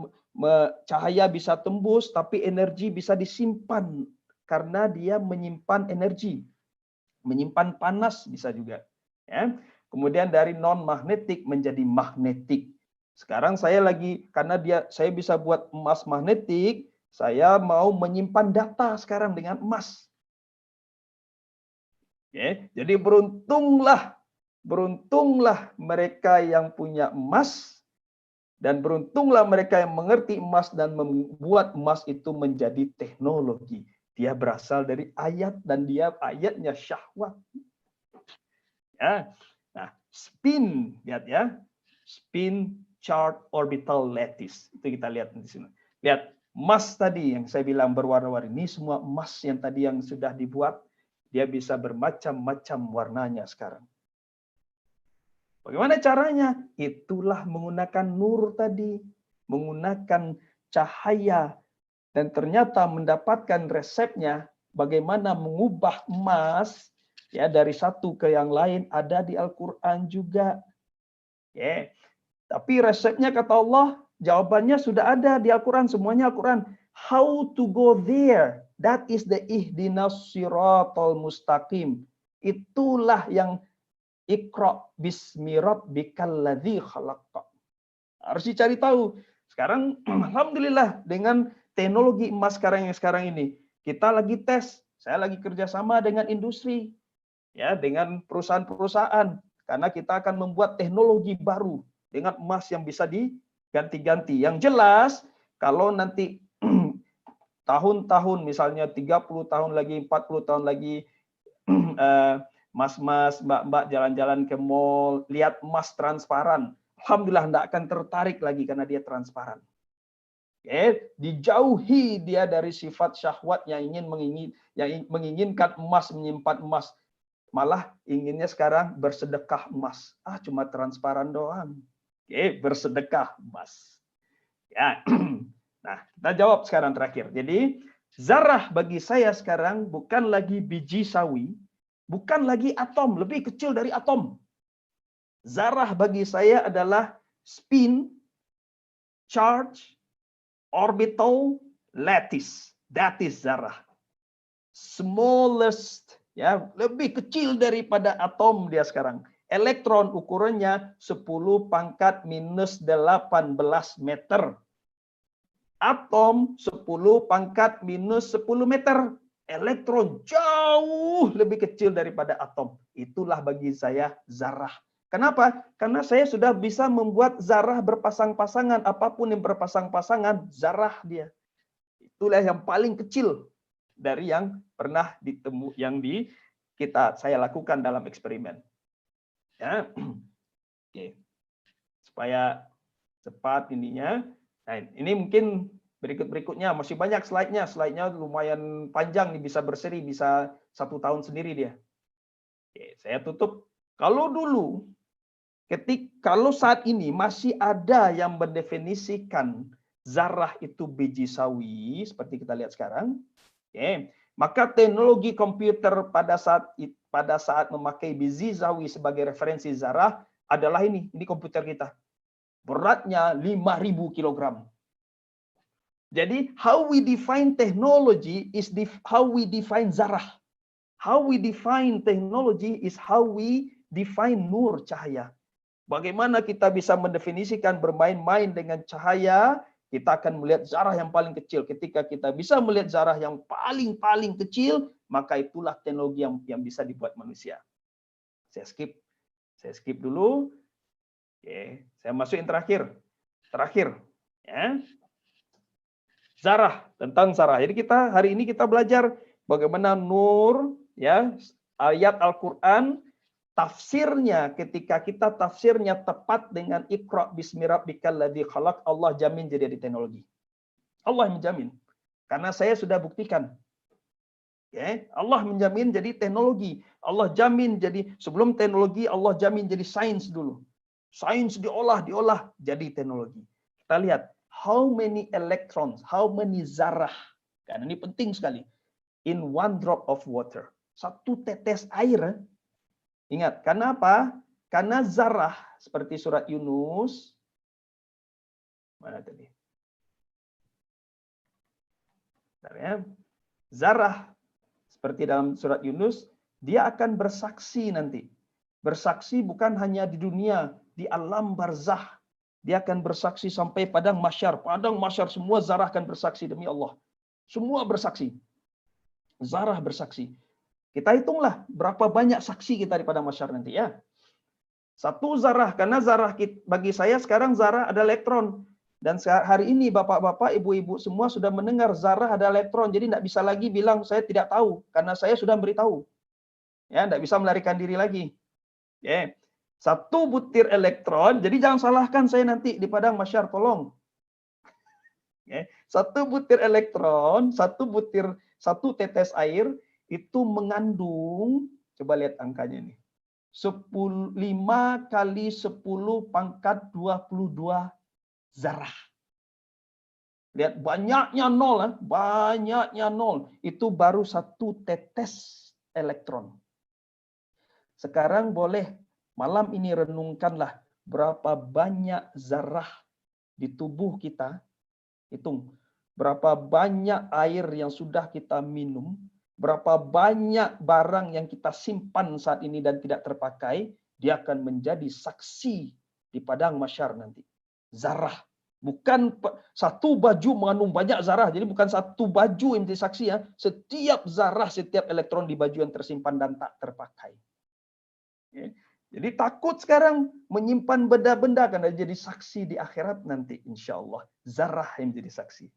cahaya bisa tembus, tapi energi bisa disimpan karena dia menyimpan energi, menyimpan panas bisa juga. Ya. Kemudian dari non magnetik menjadi magnetik. Sekarang saya lagi karena saya bisa buat emas magnetik, saya mau menyimpan data sekarang dengan emas. Ya. Jadi beruntunglah mereka yang punya emas. Dan beruntunglah mereka yang mengerti emas dan membuat emas itu menjadi teknologi. Dia berasal dari ayat dan dia ayatnya syahwat. Ya. Nah, spin, lihat ya. Spin chart orbital lattice. Itu kita lihat di sini. Lihat, Emas tadi yang saya bilang berwarna-warni, ini semua emas yang tadi yang sudah dibuat, dia bisa bermacam-macam warnanya sekarang. Bagaimana caranya? Itulah menggunakan nur tadi, menggunakan cahaya, dan ternyata mendapatkan resepnya bagaimana mengubah emas ya dari satu ke yang lain ada di Al-Qur'an juga. Ya. Tapi resepnya kata Allah, jawabannya sudah ada di Al-Qur'an, semuanya Al-Qur'an. How to go there? That is the ihdinas siratal mustaqim. Itulah yang Iqra bismi rabbikal ladzi khalaq. Harus dicari tahu. Sekarang alhamdulillah dengan teknologi emas sekarang ini, kita lagi tes. Saya lagi kerjasama dengan industri, ya, dengan perusahaan-perusahaan, karena kita akan membuat teknologi baru dengan emas yang bisa diganti-ganti. Yang jelas, kalau nanti tahun-tahun, misalnya 30 tahun lagi, 40 tahun lagi, mas-mas, mbak-mbak jalan-jalan ke mall, lihat emas transparan, alhamdulillah tidak akan tertarik lagi karena dia transparan. Oke, dijauhi dia dari sifat syahwat yang menginginkan emas, menyimpan emas. Malah inginnya sekarang bersedekah emas. Cuma transparan doang. Oke, bersedekah emas. Ya. Nah, kita jawab sekarang terakhir. Jadi, zarah bagi saya sekarang bukan lagi biji sawi, bukan lagi atom, lebih kecil dari atom. Zarah bagi saya adalah spin, charge, orbital, lattice. That is zarah. Smallest, ya, lebih kecil daripada atom dia sekarang. Elektron ukurannya 10 pangkat minus 18 meter. Atom 10 pangkat minus 10 meter. Elektron jauh lebih kecil daripada atom. Itulah bagi saya zarah. Kenapa? Karena saya sudah bisa membuat zarah berpasang-pasangan. Apapun yang berpasang-pasangan, zarah dia. Itulah yang paling kecil dari yang pernah saya lakukan dalam eksperimen. Ya. Oke. Supaya cepat ininya. Nah, ini mungkin berikutnya masih banyak slide-nya. Slide-nya lumayan panjang nih, bisa berseri, bisa 1 tahun sendiri dia. Oke, saya tutup. Kalau saat ini masih ada yang mendefinisikan zarah itu biji sawi seperti kita lihat sekarang, oke, maka teknologi komputer pada saat memakai biji sawi sebagai referensi zarah adalah ini komputer kita. Beratnya 5.000 kg. Jadi how we define technology is how we define zarah. How we define technology is how we define nur, cahaya. Bagaimana kita bisa mendefinisikan bermain-main dengan cahaya, kita akan melihat zarah yang paling kecil. Ketika kita bisa melihat zarah yang paling kecil, maka itulah teknologi yang bisa dibuat manusia. Saya skip dulu. Oke, saya masukin terakhir. Ya. Zarah, tentang zarah. Jadi hari ini kita belajar bagaimana nur, ya, ayat Al-Qur'an, tafsirnya, ketika kita tafsirnya tepat dengan Iqra bismi rabbikal ladzi khalaq, Allah jamin jadi teknologi. Allah menjamin. Karena saya sudah buktikan. Okay. Allah menjamin jadi teknologi. Allah jamin jadi, sebelum teknologi Allah jamin jadi sains dulu. Sains diolah jadi teknologi. Kita lihat how many electrons, how many zarah. Karena ini penting sekali. In one drop of water. 1 tetes air. Ingat, karena apa? Karena zarah seperti surat Yunus. Mana tadi? Bentar ya. Zarah seperti dalam surat Yunus, dia akan bersaksi nanti. Bersaksi bukan hanya di dunia, di alam barzah. Dia akan bersaksi sampai padang mahsyar. Padang mahsyar semua zarah akan bersaksi demi Allah. Semua bersaksi. Zarah bersaksi. Kita hitunglah berapa banyak saksi kita di padang mahsyar nanti ya. 1 zarah, karena zarah bagi saya sekarang zarah ada elektron. Dan hari ini bapak-bapak, ibu-ibu semua sudah mendengar zarah ada elektron. Jadi tidak bisa lagi bilang saya tidak tahu, karena saya sudah beritahu. Ya, tidak bisa melarikan diri lagi. Ya. 1 butir elektron, jadi jangan salahkan saya nanti di padang mahsyar, tolong. Ya, satu butir elektron, satu tetes air itu mengandung, coba lihat angkanya nih, 5 kali 10 pangkat 22 zarah. Lihat banyaknya nol, banyaknya nol. Itu baru satu tetes elektron. Sekarang boleh malam ini renungkanlah berapa banyak zarah di tubuh kita. Hitung berapa banyak air yang sudah kita minum, berapa banyak barang yang kita simpan saat ini dan tidak terpakai, dia akan menjadi saksi di padang mahsyar nanti. Zarah. Bukan satu baju mengandung banyak zarah. Jadi bukan satu baju yang menjadi saksi ya. Setiap zarah, setiap elektron di baju yang tersimpan dan tak terpakai. Jadi takut sekarang menyimpan benda-benda karena jadi saksi di akhirat nanti. Insya Allah. Zarah yang menjadi saksi.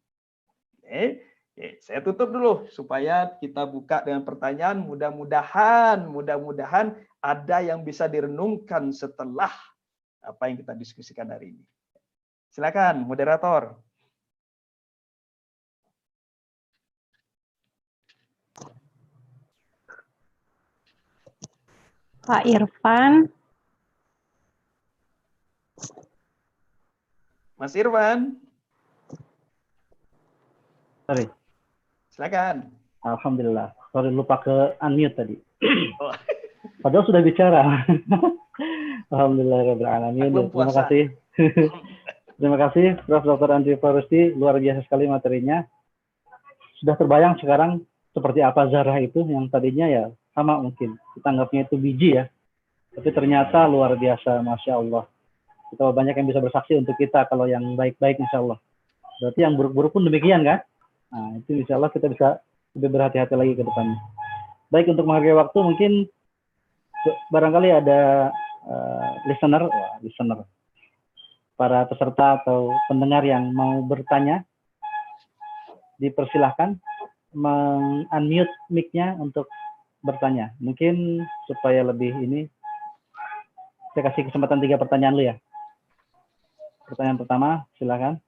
Saya tutup dulu supaya kita buka dengan pertanyaan. Mudah-mudahan ada yang bisa direnungkan setelah apa yang kita diskusikan hari ini. Silakan, moderator. Pak Irfan. Mas Irfan. Sorry. Silakan. Alhamdulillah. Sorry, lupa ke unmute tadi. Padahal sudah bicara. Alhamdulillahirrahmanirrahim. Terima kasih. Terima kasih Prof. Dr. Andriva Rusdi, luar biasa sekali materinya. Sudah terbayang sekarang seperti apa zarah itu yang tadinya ya sama mungkin. Kita anggapnya itu biji ya. Tapi ternyata luar biasa, Masya Allah. Kita banyak yang bisa bersaksi untuk kita kalau yang baik-baik Insya Allah. Berarti yang buruk-buruk pun demikian kan? Nah itu Insya Allah kita bisa lebih berhati-hati lagi ke depannya. Baik, untuk menghargai waktu mungkin barangkali ada listener, para peserta atau pendengar yang mau bertanya, dipersilahkan meng-unmute mic-nya untuk bertanya. Mungkin supaya lebih ini, saya kasih kesempatan 3 pertanyaan dulu ya. Pertanyaan pertama, silakan.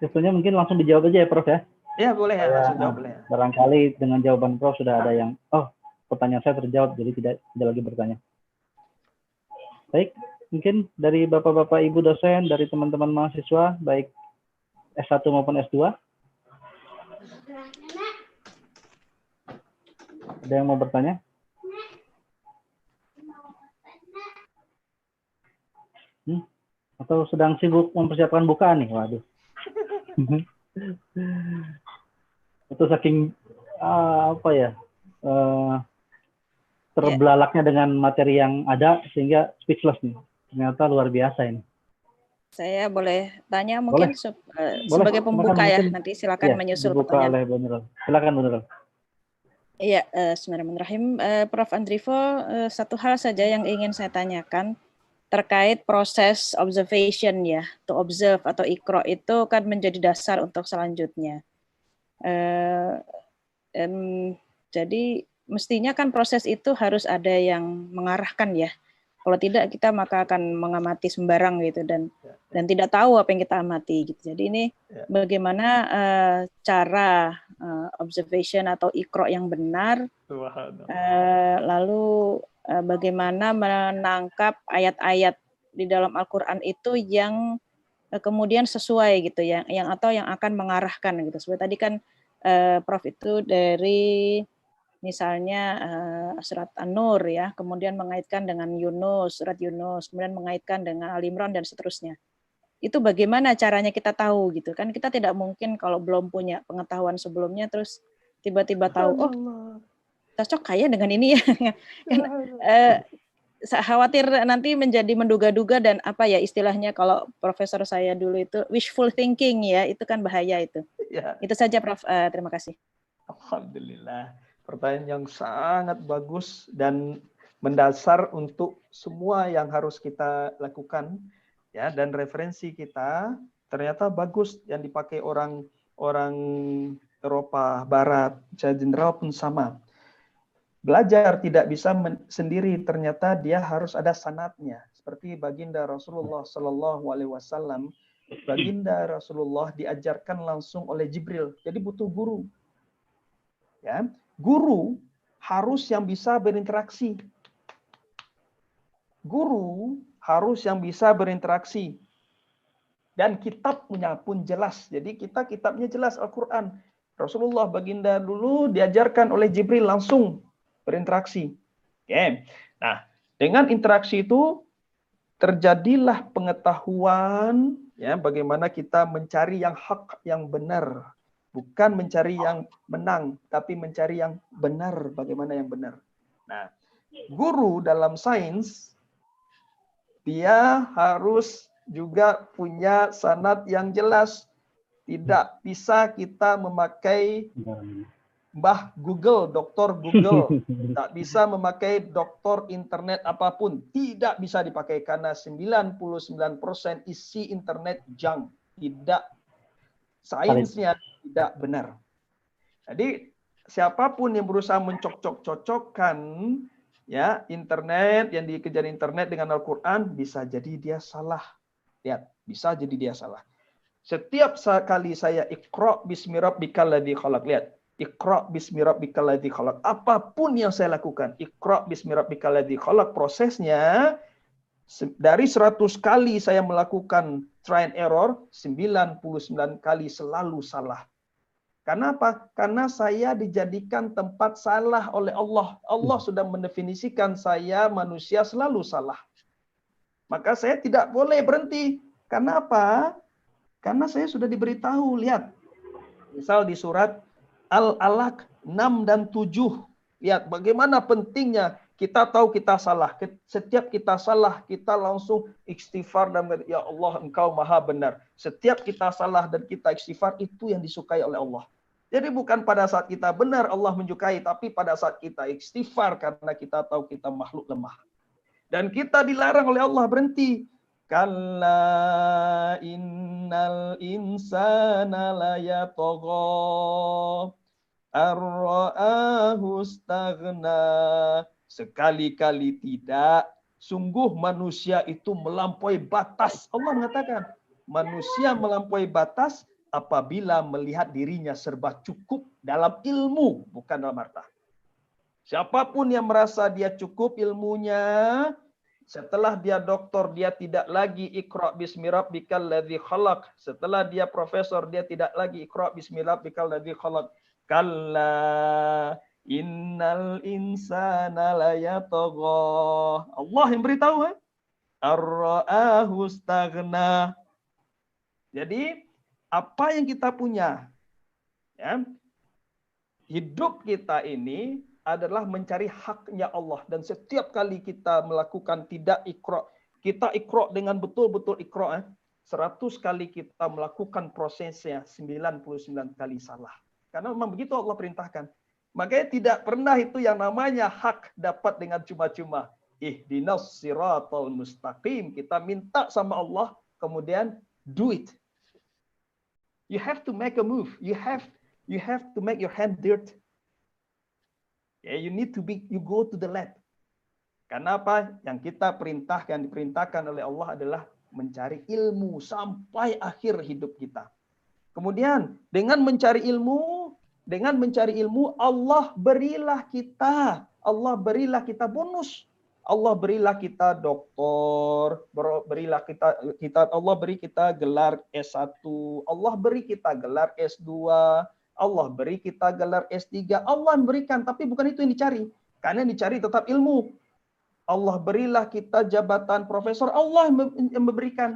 Biasanya mungkin langsung dijawab aja ya Prof ya? Ya boleh ya, langsung jawab boleh. Barangkali dengan jawaban Prof sudah ada yang, oh pertanyaan saya terjawab, jadi tidak lagi bertanya. Baik. Mungkin dari Bapak-Bapak Ibu dosen, dari teman-teman mahasiswa, baik S1 maupun S2. Ada yang mau bertanya? Atau sedang sibuk mempersiapkan bukaan nih? Waduh. Itu saking, terbelalaknya dengan materi yang ada, sehingga speechless nih. Ternyata luar biasa ini. Saya boleh tanya mungkin boleh. Sebagai pembuka Silakan, ya, mungkin, nanti silakan menyusul pertanyaan. pertanyaan. Oleh Bu Nurul. Silakan Bu Nurul. Iya, bismillahirrahmanirrahim. Prof. Andrivo, satu hal saja yang ingin saya tanyakan terkait proses observation ya, to observe atau ikro itu kan menjadi dasar untuk selanjutnya. Jadi mestinya kan proses itu harus ada yang mengarahkan ya. Kalau tidak kita maka akan mengamati sembarang gitu dan tidak tahu apa yang kita amati gitu. Jadi ini bagaimana cara observation atau ikro yang benar, lalu bagaimana menangkap ayat-ayat di dalam Al-Quran itu yang kemudian sesuai gitu, yang akan mengarahkan gitu. Seperti tadi kan Prof itu dari misalnya surat An-Nur ya, kemudian mengaitkan dengan Yunus, surat Yunus, kemudian mengaitkan dengan Al-Imran dan seterusnya. Itu bagaimana caranya kita tahu gitu kan? Kita tidak mungkin kalau belum punya pengetahuan sebelumnya terus tiba-tiba tahu, oh cocok kayak dengan ini ya. Khawatir nanti menjadi menduga-duga dan apa ya istilahnya kalau profesor saya dulu itu wishful thinking ya, itu kan bahaya itu. Ya. Itu saja Prof. Terima kasih. Alhamdulillah. Pertanyaan yang sangat bagus dan mendasar untuk semua yang harus kita lakukan ya, dan referensi kita ternyata bagus yang dipakai orang Eropa Barat, secara general pun sama. Belajar tidak bisa sendiri, ternyata dia harus ada sanadnya. Seperti baginda Rasulullah Shallallahu Alaihi Wasallam Baginda Rasulullah diajarkan langsung oleh Jibril. Jadi butuh guru. Ya, guru harus yang bisa berinteraksi. Guru harus yang bisa berinteraksi. Dan kitabnya pun jelas. Jadi kitabnya jelas Al-Quran. Rasulullah baginda dulu diajarkan oleh Jibril langsung berinteraksi. Oke. Nah, dengan interaksi itu terjadilah pengetahuan ya bagaimana kita mencari yang hak, yang benar. Bukan mencari yang menang, tapi mencari yang benar, bagaimana yang benar. Nah, guru dalam sains, dia harus juga punya sanad yang jelas. Tidak bisa kita memakai Mbah Google, Dokter Google. Tak bisa memakai dokter internet apapun. Tidak bisa dipakai karena 99% isi internet junk. Tidak. Sainsnya tidak benar. Jadi siapapun yang berusaha mencocok-cocokkan ya internet yang dikejar internet dengan Al-Quran bisa jadi dia salah. Lihat, bisa jadi dia salah. Setiap kali saya Iqra bismi rabbikal ladzi khalaq, lihat, Iqra bismi rabbikal ladzi khalaq. Apapun yang saya lakukan, Iqra bismi rabbikal ladzi khalaq, prosesnya dari 100 kali saya melakukan try and error, 99 kali selalu salah. Karena apa? Karena saya dijadikan tempat salah oleh Allah. Allah sudah mendefinisikan saya manusia selalu salah. Maka saya tidak boleh berhenti. Karena apa? Karena saya sudah diberitahu. Lihat. Misal di surat Al-Alaq 6 dan 7. Lihat bagaimana pentingnya. Kita tahu kita salah. Setiap kita salah, kita langsung istighfar dan ya Allah, Engkau maha benar. Setiap kita salah dan kita istighfar, itu yang disukai oleh Allah. Jadi bukan pada saat kita benar Allah menyukai, tapi pada saat kita istighfar karena kita tahu kita makhluk lemah. Dan kita dilarang oleh Allah berhenti. Kalla innal insana layatagha ar-ra'ahu istaghna. Sekali-kali tidak. Sungguh manusia itu melampaui batas. Allah mengatakan, manusia melampaui batas apabila melihat dirinya serba cukup dalam ilmu, bukan dalam harta. Siapapun yang merasa dia cukup ilmunya, setelah dia doktor, dia tidak lagi Iqra bismi rabbikal ladzi khalaq. Setelah dia profesor, dia tidak lagi Iqra bismi rabbikal ladzi khalaq. Kalla innal insana layatagha. Allah yang beritahu, ar-ra'ahu istaghna. Jadi apa yang kita punya, ya, hidup kita ini adalah mencari haknya Allah. Dan setiap kali kita melakukan tidak Iqra, kita Iqra dengan betul-betul Iqra, 100 kali kita melakukan prosesnya, 99 kali salah. Karena memang begitu Allah perintahkan. Makanya tidak pernah itu yang namanya hak dapat dengan cuma-cuma. Ihdinas siratal mustaqim. Kita minta sama Allah, kemudian do it. You have to make a move. You have to make your hand dirt. Yeah, you go to the lab. Karena apa? Yang kita diperintahkan oleh Allah adalah mencari ilmu sampai akhir hidup kita. Kemudian dengan mencari ilmu, Allah berilah kita bonus. Allah berilah kita doktor, Allah beri kita gelar S1, Allah beri kita gelar S2, Allah beri kita gelar S3. Allah memberikan, tapi bukan itu yang dicari. Karena yang dicari tetap ilmu. Allah berilah kita jabatan profesor, Allah yang memberikan.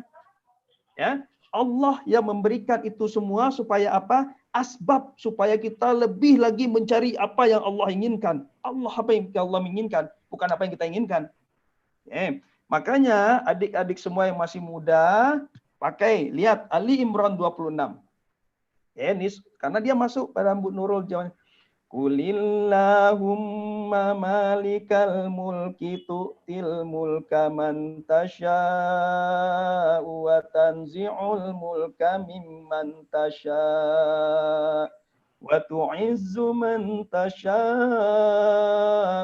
Ya, Allah yang memberikan itu semua supaya apa? Asbab supaya kita lebih lagi mencari apa yang Allah inginkan. Apa yang Allah inginkan, bukan apa yang kita inginkan. Makanya adik-adik semua yang masih muda, lihat Ali Imran 26. Ini karena dia masuk pada Nurul Jawan. Qulillahumma malikal mulki tu'til mulka man tasha'u wa tanzi'ul mulka mimman tasha'u wa tu'izzu man tasha'u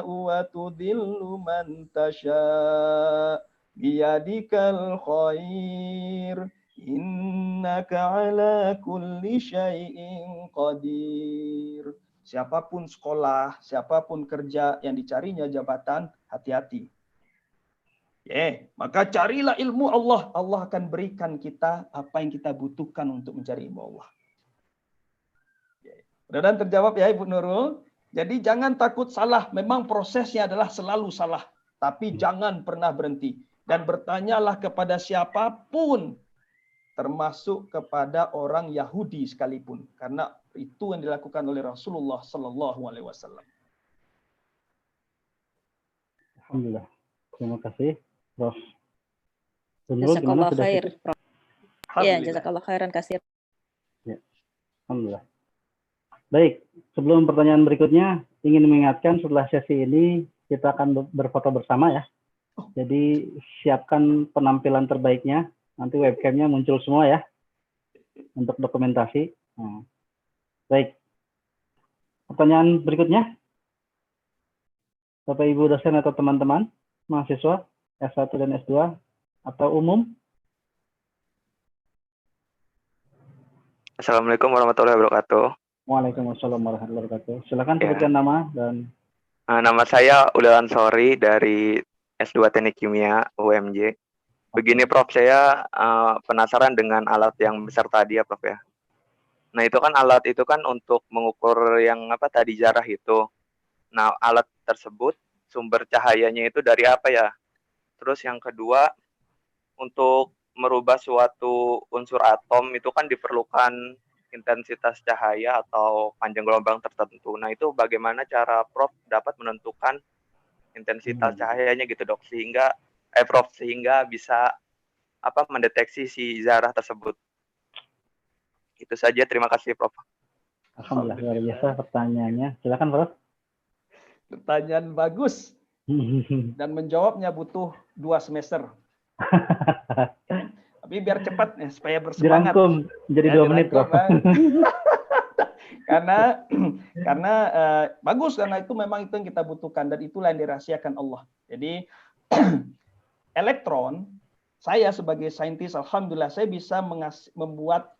wa tudhillu man tasha'u biyadikal khair Innaka ala kulli syai'in qadir. Siapapun sekolah, siapapun kerja yang dicarinya jabatan, hati-hati. Maka carilah ilmu Allah. Allah akan berikan kita apa yang kita butuhkan untuk mencari ilmu Allah. Mudah-mudahan terjawab ya Ibu Nurul. Jadi jangan takut salah. Memang prosesnya adalah selalu salah. Tapi jangan pernah berhenti. Dan bertanyalah kepada siapapun. Termasuk kepada orang Yahudi sekalipun. Karena itu yang dilakukan oleh Rasulullah Sallallahu Alaihi Wasallam. Alhamdulillah. Terima kasih, Prof. Jazakallah khair, Prof. Ya, Alhamdulillah. jazakallah khairan kasih. Ya. Alhamdulillah. Baik, sebelum pertanyaan berikutnya, ingin mengingatkan setelah sesi ini kita akan berfoto bersama ya. Jadi siapkan penampilan terbaiknya. Nanti webcamnya muncul semua ya untuk dokumentasi. Nah. Baik, pertanyaan berikutnya, Bapak Ibu dosen atau teman-teman mahasiswa S1 dan S2 atau umum. Assalamualaikum warahmatullahi wabarakatuh. Waalaikumsalam warahmatullahi wabarakatuh. Silakan sebutkan nama dan. Nama saya Udalan Sori dari S2 Teknik Kimia UMJ. Begini Prof, saya penasaran dengan alat yang besar tadi ya Prof ya. Nah itu kan alat itu kan untuk mengukur yang apa tadi jarah itu. Nah alat tersebut sumber cahayanya itu dari apa ya? Terus yang kedua, untuk merubah suatu unsur atom itu kan diperlukan intensitas cahaya atau panjang gelombang tertentu. Nah itu bagaimana cara Prof dapat menentukan intensitas cahayanya gitu dok, sehingga Prof sehingga bisa apa mendeteksi si zarah tersebut. Itu saja, terima kasih Prof. Alhamdulillah, luar biasa pertanyaannya. Silakan Prof. Pertanyaan bagus. Dan menjawabnya butuh 2 semester. Tapi biar cepat ya, supaya bersemangat. Dirangkum jadi 2 menit Prof. karena bagus, karena itu memang itu yang kita butuhkan dan itulah yang dirahasiakan Allah. Jadi elektron, saya sebagai saintis, alhamdulillah saya bisa membuat,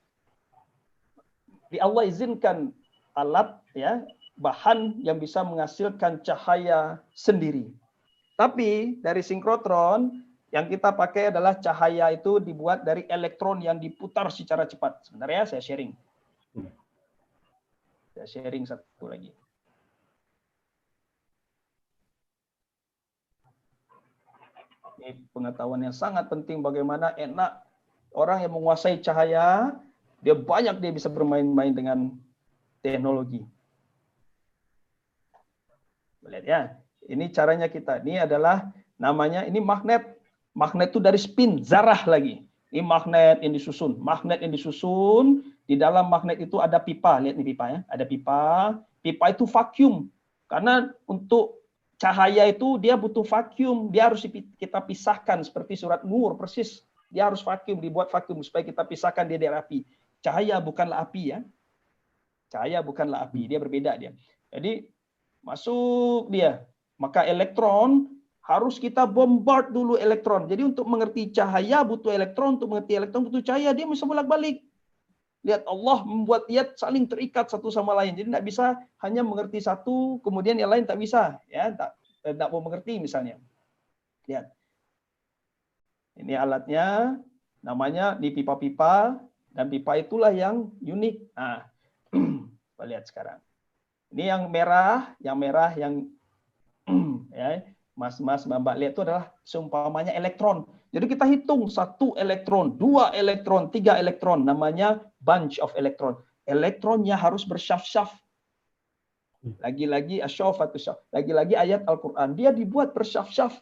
di Allah izinkan alat ya, bahan yang bisa menghasilkan cahaya sendiri. Tapi dari sinkrotron yang kita pakai adalah cahaya itu dibuat dari elektron yang diputar secara cepat. Sebentar ya, saya sharing. Saya sharing satu lagi. Ini pengetahuan yang sangat penting bagaimana enak orang yang menguasai cahaya, dia bisa bermain-main dengan teknologi. Lihat ya, ini caranya kita. Ini adalah namanya, ini magnet. Magnet itu dari spin, zarah lagi. Ini magnet yang disusun. Magnet yang disusun, di dalam magnet itu ada pipa. Lihat nih pipa ya, ada pipa. Pipa itu vacuum. Karena untuk cahaya itu dia butuh vacuum. Dia harus kita pisahkan seperti surat Nur persis. Dia harus vacuum, dibuat vacuum supaya kita pisahkan dia dari api. Cahaya bukanlah api ya. Cahaya bukanlah api, dia berbeda dia. Jadi masuk dia. Maka elektron harus kita bombard dulu elektron. Jadi untuk mengerti cahaya butuh elektron, untuk mengerti elektron butuh cahaya. Dia bisa bolak-balik. Lihat Allah membuat dia saling terikat satu sama lain. Jadi tidak bisa hanya mengerti satu, kemudian yang lain tak bisa. Ya, tak mau mengerti misalnya. Lihat. Ini alatnya, namanya di pipa-pipa, dan pipa itulah yang unik. Nah, kita lihat sekarang. Ini yang merah yang ya, Mas Mbak lihat itu adalah seumpamanya elektron. Jadi kita hitung 1 elektron, 2 elektron, 3 elektron, namanya bunch of elektron. Elektronnya harus bersyaf-syaf. Lagi-lagi asyafatu syaf. Lagi-lagi ayat Al-Qur'an, dia dibuat bersyaf-syaf.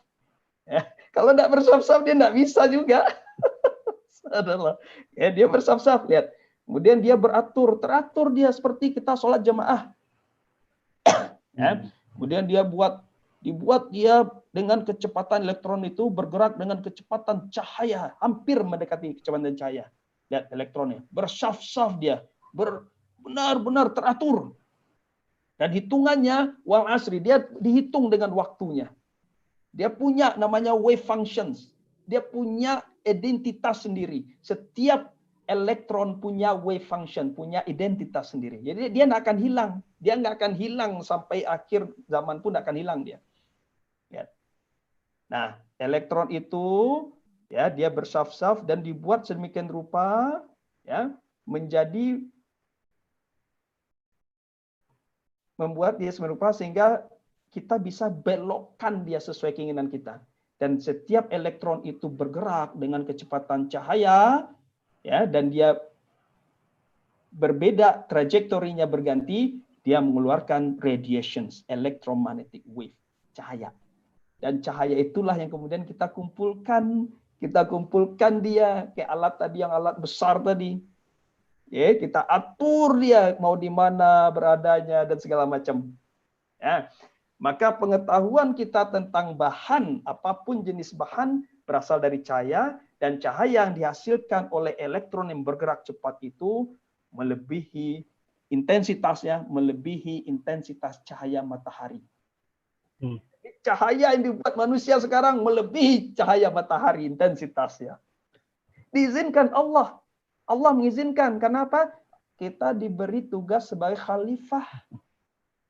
Ya, kalau tidak bersyaf-syaf dia tidak bisa juga. Ya, dia bersyaf-syaf, lihat. Kemudian dia teratur dia seperti kita sholat jamaah. Ya. Kemudian dibuat dia dengan kecepatan elektron itu bergerak dengan kecepatan cahaya, hampir mendekati kecepatan cahaya. Lihat elektronnya, bersyaf-syaf dia, benar-benar teratur. Dan hitungannya wal asri, dia dihitung dengan waktunya. Dia punya namanya wave functions. Dia punya identitas sendiri. Setiap elektron punya wave function, punya identitas sendiri. Jadi dia nggak akan hilang. Dia nggak akan hilang sampai akhir zaman pun akan hilang dia. Ya. Nah, elektron itu ya dia bersaf-saf dan dibuat sedemikian rupa ya membuat dia sedemikian rupa sehingga kita bisa belokkan dia sesuai keinginan kita. Dan setiap elektron itu bergerak dengan kecepatan cahaya, ya, dan dia berbeda, trajektorinya berganti, dia mengeluarkan radiations, electromagnetic wave, cahaya. Dan cahaya itulah yang kemudian kita kumpulkan dia kayak alat tadi, yang alat besar tadi. Ya, kita atur dia mau di mana beradanya dan segala macam. Ya. Maka pengetahuan kita tentang bahan, apapun jenis bahan, berasal dari cahaya, dan cahaya yang dihasilkan oleh elektron yang bergerak cepat itu melebihi intensitasnya, melebihi intensitas cahaya matahari. Cahaya yang dibuat manusia sekarang melebihi cahaya matahari intensitasnya. Diizinkan Allah. Allah mengizinkan. Kenapa? Kita diberi tugas sebagai khalifah.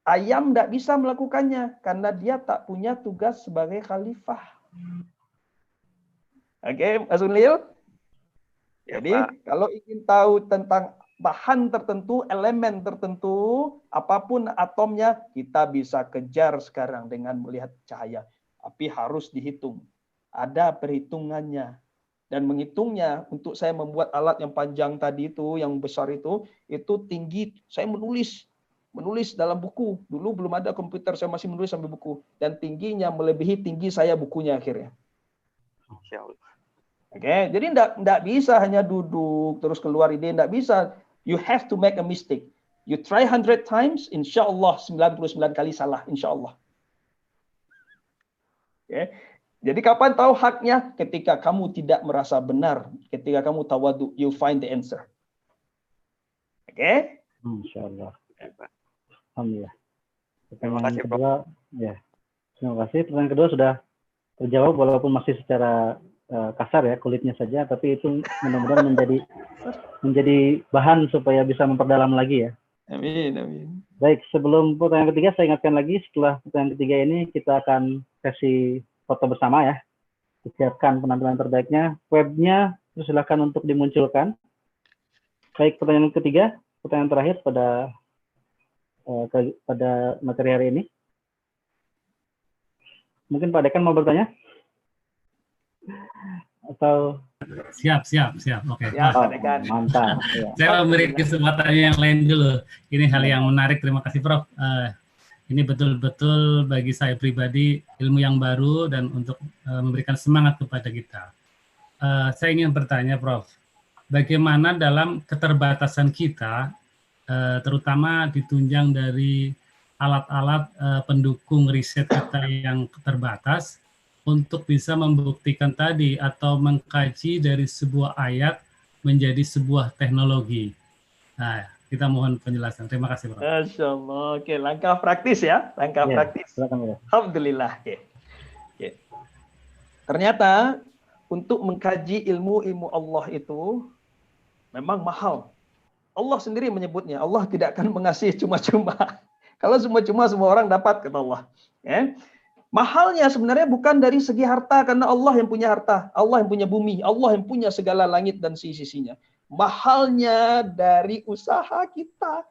Ayam tidak bisa melakukannya karena dia tak punya tugas sebagai khalifah. Oke, Mas Unlil? Jadi kalau ingin tahu tentang bahan tertentu, elemen tertentu, apapun atomnya, kita bisa kejar sekarang dengan melihat cahaya. Tapi harus dihitung. Ada perhitungannya. Dan menghitungnya, untuk saya membuat alat yang panjang tadi itu, yang besar itu tinggi. Saya menulis dalam buku. Dulu belum ada komputer, saya masih menulis sambil buku. Dan tingginya melebihi tinggi saya bukunya akhirnya. Oke, jadi enggak bisa hanya duduk terus keluar ide, enggak bisa. You have to make a mistake. You try 100 times, insya Allah 99 kali salah, insya Allah. Oke. Jadi kapan tahu haknya? Ketika kamu tidak merasa benar, ketika kamu tawadu, you find the answer. Oke? Insya Allah. Alhamdulillah. Pertanyaan kedua, ya. Terima kasih. Pertanyaan kedua sudah terjawab walaupun masih secara kasar ya, kulitnya saja, tapi itu mudah-mudahan menjadi bahan supaya bisa memperdalam lagi ya. Amin, amin. Baik, sebelum pertanyaan ketiga, saya ingatkan lagi, setelah pertanyaan ketiga ini kita akan sesi foto bersama ya. Disiapkan penampilan terbaiknya, webnya silakan untuk dimunculkan. Baik, pertanyaan ketiga, pertanyaan terakhir pada materi hari ini. Mungkin Pak Dekan mau bertanya? Atau siap. Oke. Mantap. Ya. Saya memberi kesempatan yang lain dulu. Ini hal yang menarik. Terima kasih, Prof. Ini betul-betul bagi saya pribadi ilmu yang baru dan untuk memberikan semangat kepada kita. Saya ingin bertanya, Prof. Bagaimana dalam keterbatasan kita, terutama ditunjang dari alat-alat pendukung riset kita yang terbatas, untuk bisa membuktikan tadi atau mengkaji dari sebuah ayat menjadi sebuah teknologi. Nah, kita mohon penjelasan. Terima kasih, Prof. Masya Allah. Oke, langkah praktis ya. Langkah praktis. Alhamdulillah. Oke. Ternyata untuk mengkaji ilmu Allah itu memang mahal. Allah sendiri menyebutnya. Allah tidak akan mengasihi cuma-cuma. Kalau cuma-cuma semua orang dapat, kata Allah. Ya. Mahalnya sebenarnya bukan dari segi harta, karena Allah yang punya harta, Allah yang punya bumi, Allah yang punya segala langit dan sisi-sisinya. Mahalnya dari usaha kita.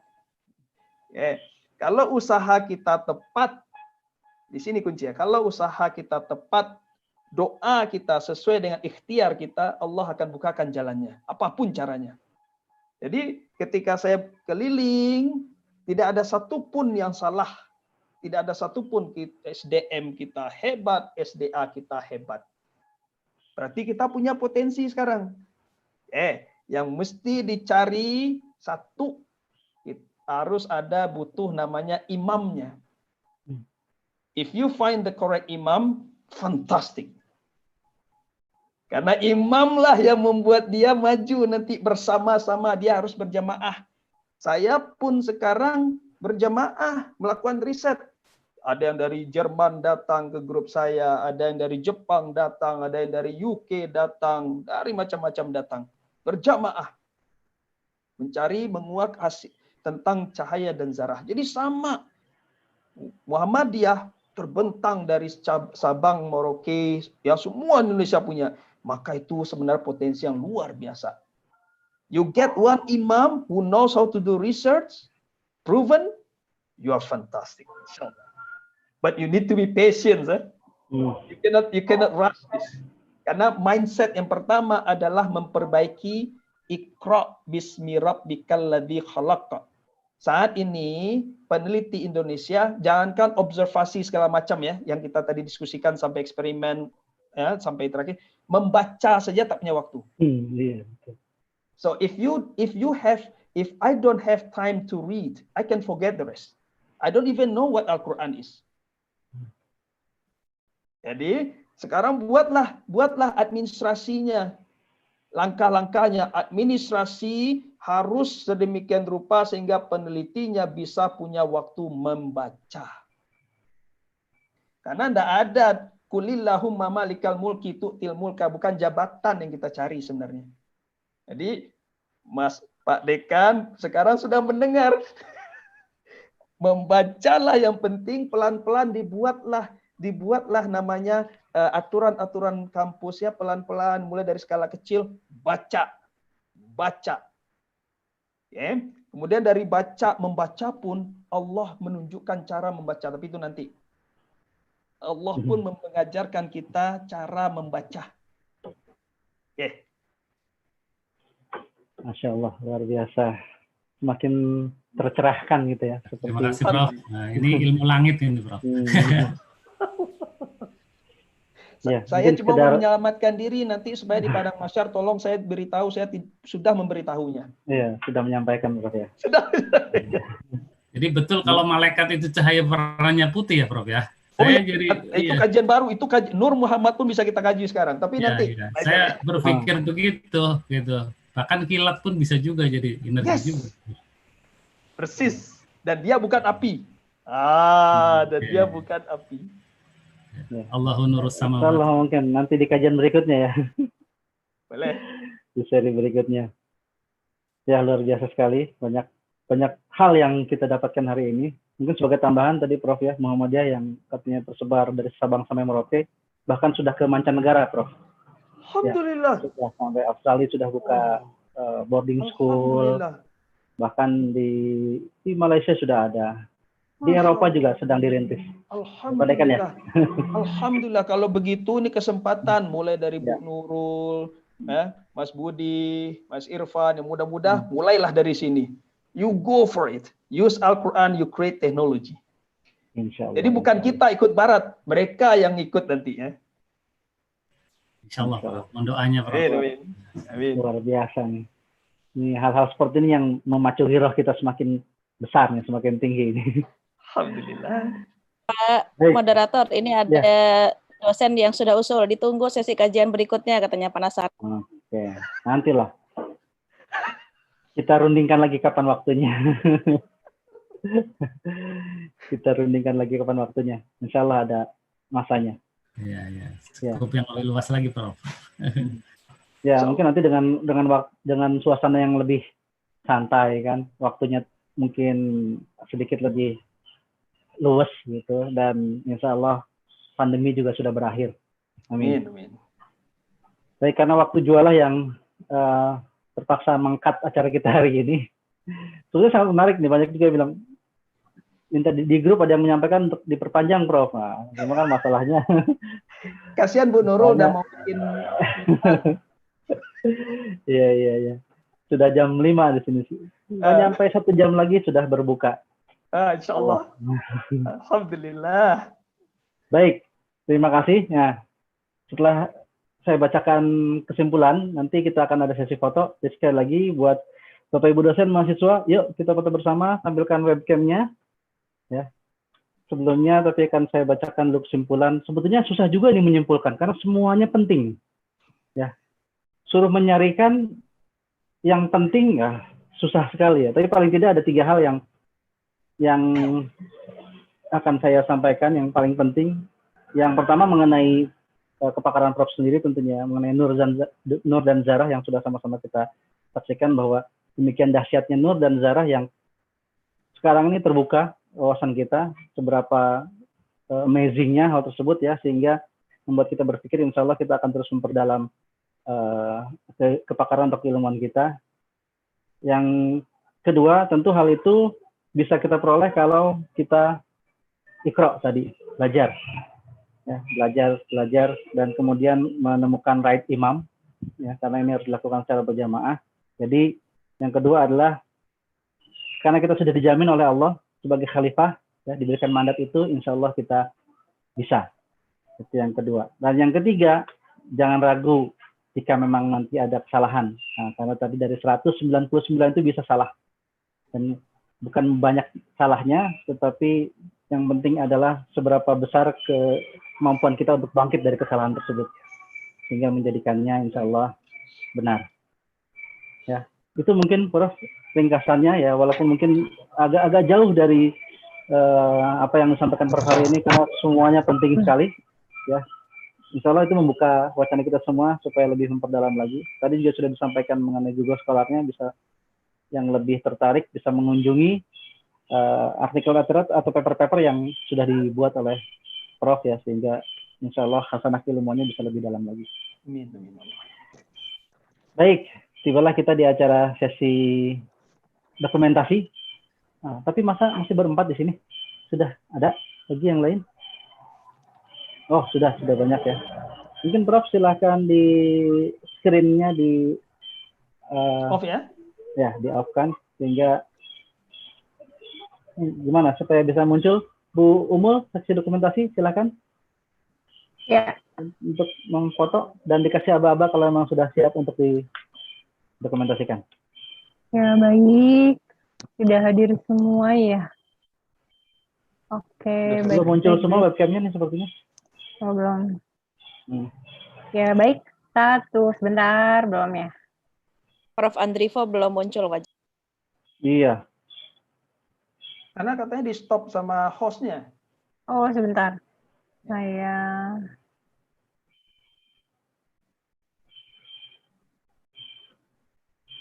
Kalau usaha kita tepat, di sini kuncinya. Kalau usaha kita tepat, doa kita sesuai dengan ikhtiar kita, Allah akan bukakan jalannya, apapun caranya. Jadi ketika saya keliling, tidak ada satupun yang salah. Tidak ada satupun SDM kita hebat, SDA kita hebat. Berarti kita punya potensi sekarang. Yang mesti dicari satu, harus ada butuh namanya imamnya. If you find the correct imam, fantastic. Karena imamlah yang membuat dia maju nanti bersama-sama, dia harus berjamaah. Saya pun sekarang berjamaah melakukan riset. Ada yang dari Jerman datang ke grup saya, ada yang dari Jepang datang, ada yang dari UK datang, dari macam-macam datang. Berjamaah. Mencari, menguak hasil tentang cahaya dan zarah. Jadi sama. Muhammadiyah terbentang dari Sabang, Merauke, ya semua Indonesia punya. Maka itu sebenarnya potensi yang luar biasa. You get one imam who knows how to do research, proven, you are fantastic. Inshallah. But you need to be patient. You cannot rush this. Karena mindset yang pertama adalah memperbaiki Iqra bismi rabbikal ladzi khalaq. Saat ini peneliti Indonesia, jangankan observasi segala macam ya, yang kita tadi diskusikan sampai eksperimen ya, sampai terakhir, membaca saja tak punya waktu. So if I don't have time to read, I can forget the rest. I don't even know what Al-Quran is. Jadi sekarang buatlah administrasinya, langkah-langkahnya. Administrasi harus sedemikian rupa sehingga penelitinya bisa punya waktu membaca. Karena tidak ada kulillahumma malikal mulki tu'til mulka, bukan jabatan yang kita cari sebenarnya. Jadi Pak Dekan sekarang sudah mendengar. Membacalah yang penting, pelan-pelan dibuatlah namanya aturan-aturan kampus ya, pelan-pelan mulai dari skala kecil, baca. Ya. Kemudian dari membaca pun Allah menunjukkan cara membaca, tapi itu nanti. Allah pun mengajarkan kita cara membaca. Oke. Masya Allah, luar biasa. Semakin tercerahkan gitu ya. Terima kasih Prof. Nah, ini ilmu langit ini Prof. Ya, saya cuma mau menyelamatkan diri nanti supaya di padang mahsyar tolong saya beritahu, saya sudah memberitahunya. Iya, sudah menyampaikan Prof ya. Sudah. Jadi betul kalau malaikat itu cahaya warnanya putih ya Prof ya. Itu kajian baru, itu Nur Muhammad pun bisa kita kaji sekarang, tapi nanti. Iya. Saya berpikir begitu gitu. Bahkan kilat pun bisa juga jadi energi juga. Persis. Dan dia bukan api. Dia bukan api. Allahu nurus samawati. Allah mungkin nanti di kajian berikutnya ya. Boleh. Di seri berikutnya. Ya luar biasa sekali. Banyak hal yang kita dapatkan hari ini. Mungkin sebagai tambahan tadi Prof ya, Muhammadiyah yang katanya tersebar dari Sabang sampai Merauke, bahkan sudah ke mancanegara Prof. Alhamdulillah. Ya, sudah sampai Australia sudah buka boarding school. Bahkan di Malaysia sudah ada. Di Eropa juga sedang dirintis. Alhamdulillah. Alhamdulillah kalau begitu ini kesempatan mulai dari Bu Nurul, Mas Budi, Mas Irfan, yang mudah-mudah mulailah dari sini. You go for it. Use Al-Quran, you create technology. Insya Allah. Jadi bukan kita ikut barat, mereka yang ikut nanti ya. Insya Allah, mohon doanya Prof. Amin. Luar biasa nih. Ini hal-hal seperti ini yang memacu roh kita semakin besar nih, semakin tinggi ini. Alhamdulillah. Pak Moderator, ini ada dosen yang sudah usul, ditunggu sesi kajian berikutnya katanya penasaran. Oke, nantilah. Kita rundingkan lagi kapan waktunya. Kita rundingkan lagi kapan waktunya. Insya Allah ada masanya. Iya. Cukup yang lebih luas lagi, Prof. Ya, mungkin nanti dengan suasana yang lebih santai kan, waktunya mungkin sedikit lebih luas gitu, dan insya Allah pandemi juga sudah berakhir. Amin. Baik, karena waktu jualah yang terpaksa mengkat acara kita hari ini. Sebenarnya sangat menarik nih, banyak juga bilang minta di grup ada yang menyampaikan untuk diperpanjang Prof. Nah, memang kan masalahnya. Kasihan Bu Nurul udah mau bikin. Iya. Sudah jam 5 di sini. Sampai 1 jam lagi sudah berbuka. Insya Allah. Alhamdulillah. Baik, terima kasih. Nah, setelah saya bacakan kesimpulan, nanti kita akan ada sesi foto. Jadi sekali lagi buat Bapak Ibu dosen mahasiswa, yuk kita foto bersama, tampilkan webcamnya. Ya. Sebelumnya tapi akan saya bacakan dulu kesimpulan. Sebetulnya susah juga nih menyimpulkan karena semuanya penting. Ya. Suruh menyarikan yang penting ya susah sekali ya. Tapi paling tidak ada 3 hal yang akan saya sampaikan yang paling penting. Yang pertama mengenai kepakaran Prof sendiri tentunya, mengenai Nur dan Zarah yang sudah sama-sama kita saksikan bahwa demikian dahsyatnya Nur dan Zarah yang sekarang ini terbuka wawasan kita, seberapa amazingnya hal tersebut ya, sehingga membuat kita berpikir insya Allah kita akan terus memperdalam kepakaran untuk keilmuan kita. Yang kedua, tentu hal itu bisa kita peroleh kalau kita ikra tadi, belajar. Ya, belajar dan kemudian menemukan right imam ya, karena ini harus dilakukan secara berjamaah. Jadi yang kedua adalah karena kita sudah dijamin oleh Allah sebagai khalifah ya, diberikan mandat itu, insya Allah kita bisa. Itu yang kedua. Dan yang ketiga, jangan ragu jika memang nanti ada kesalahan. Nah, karena tadi dari 199 itu bisa salah, dan bukan banyak salahnya, tetapi yang penting adalah seberapa besar kemampuan kita untuk bangkit dari kesalahan tersebut, sehingga menjadikannya insya Allah benar. Ya, itu mungkin Prof ringkasannya ya, walaupun mungkin agak jauh dari apa yang disampaikan Prof hari ini, karena semuanya penting sekali. Ya, insya Allah itu membuka wacana kita semua supaya lebih memperdalam lagi. Tadi juga sudah disampaikan mengenai Google Scholar-nya, bisa yang lebih tertarik bisa mengunjungi artikel atau paper-paper yang sudah dibuat oleh Prof ya, sehingga insya Allah hasanah ilmunya bisa lebih dalam lagi. Amin. Baik, tibalah kita di acara sesi dokumentasi. Nah, tapi masih berempat di sini? Sudah ada lagi yang lain? Oh, sudah banyak ya. Mungkin Prof silahkan di screen-nya di off ya? Ya, di off kan, sehingga gimana supaya bisa muncul. Bu Umul, seksi dokumentasi, silakan. Ya. Untuk memfoto dan dikasih aba-aba kalau memang sudah siap untuk didokumentasikan. Ya, baik. Sudah hadir semua ya. Oke, baik. Belum muncul semua webcamnya nih sepertinya. Oh, belum. Ya, baik. Sebentar, belum ya. Prof Andrivo belum muncul wajah. Iya. Karena katanya di stop sama hostnya. Oh, sebentar.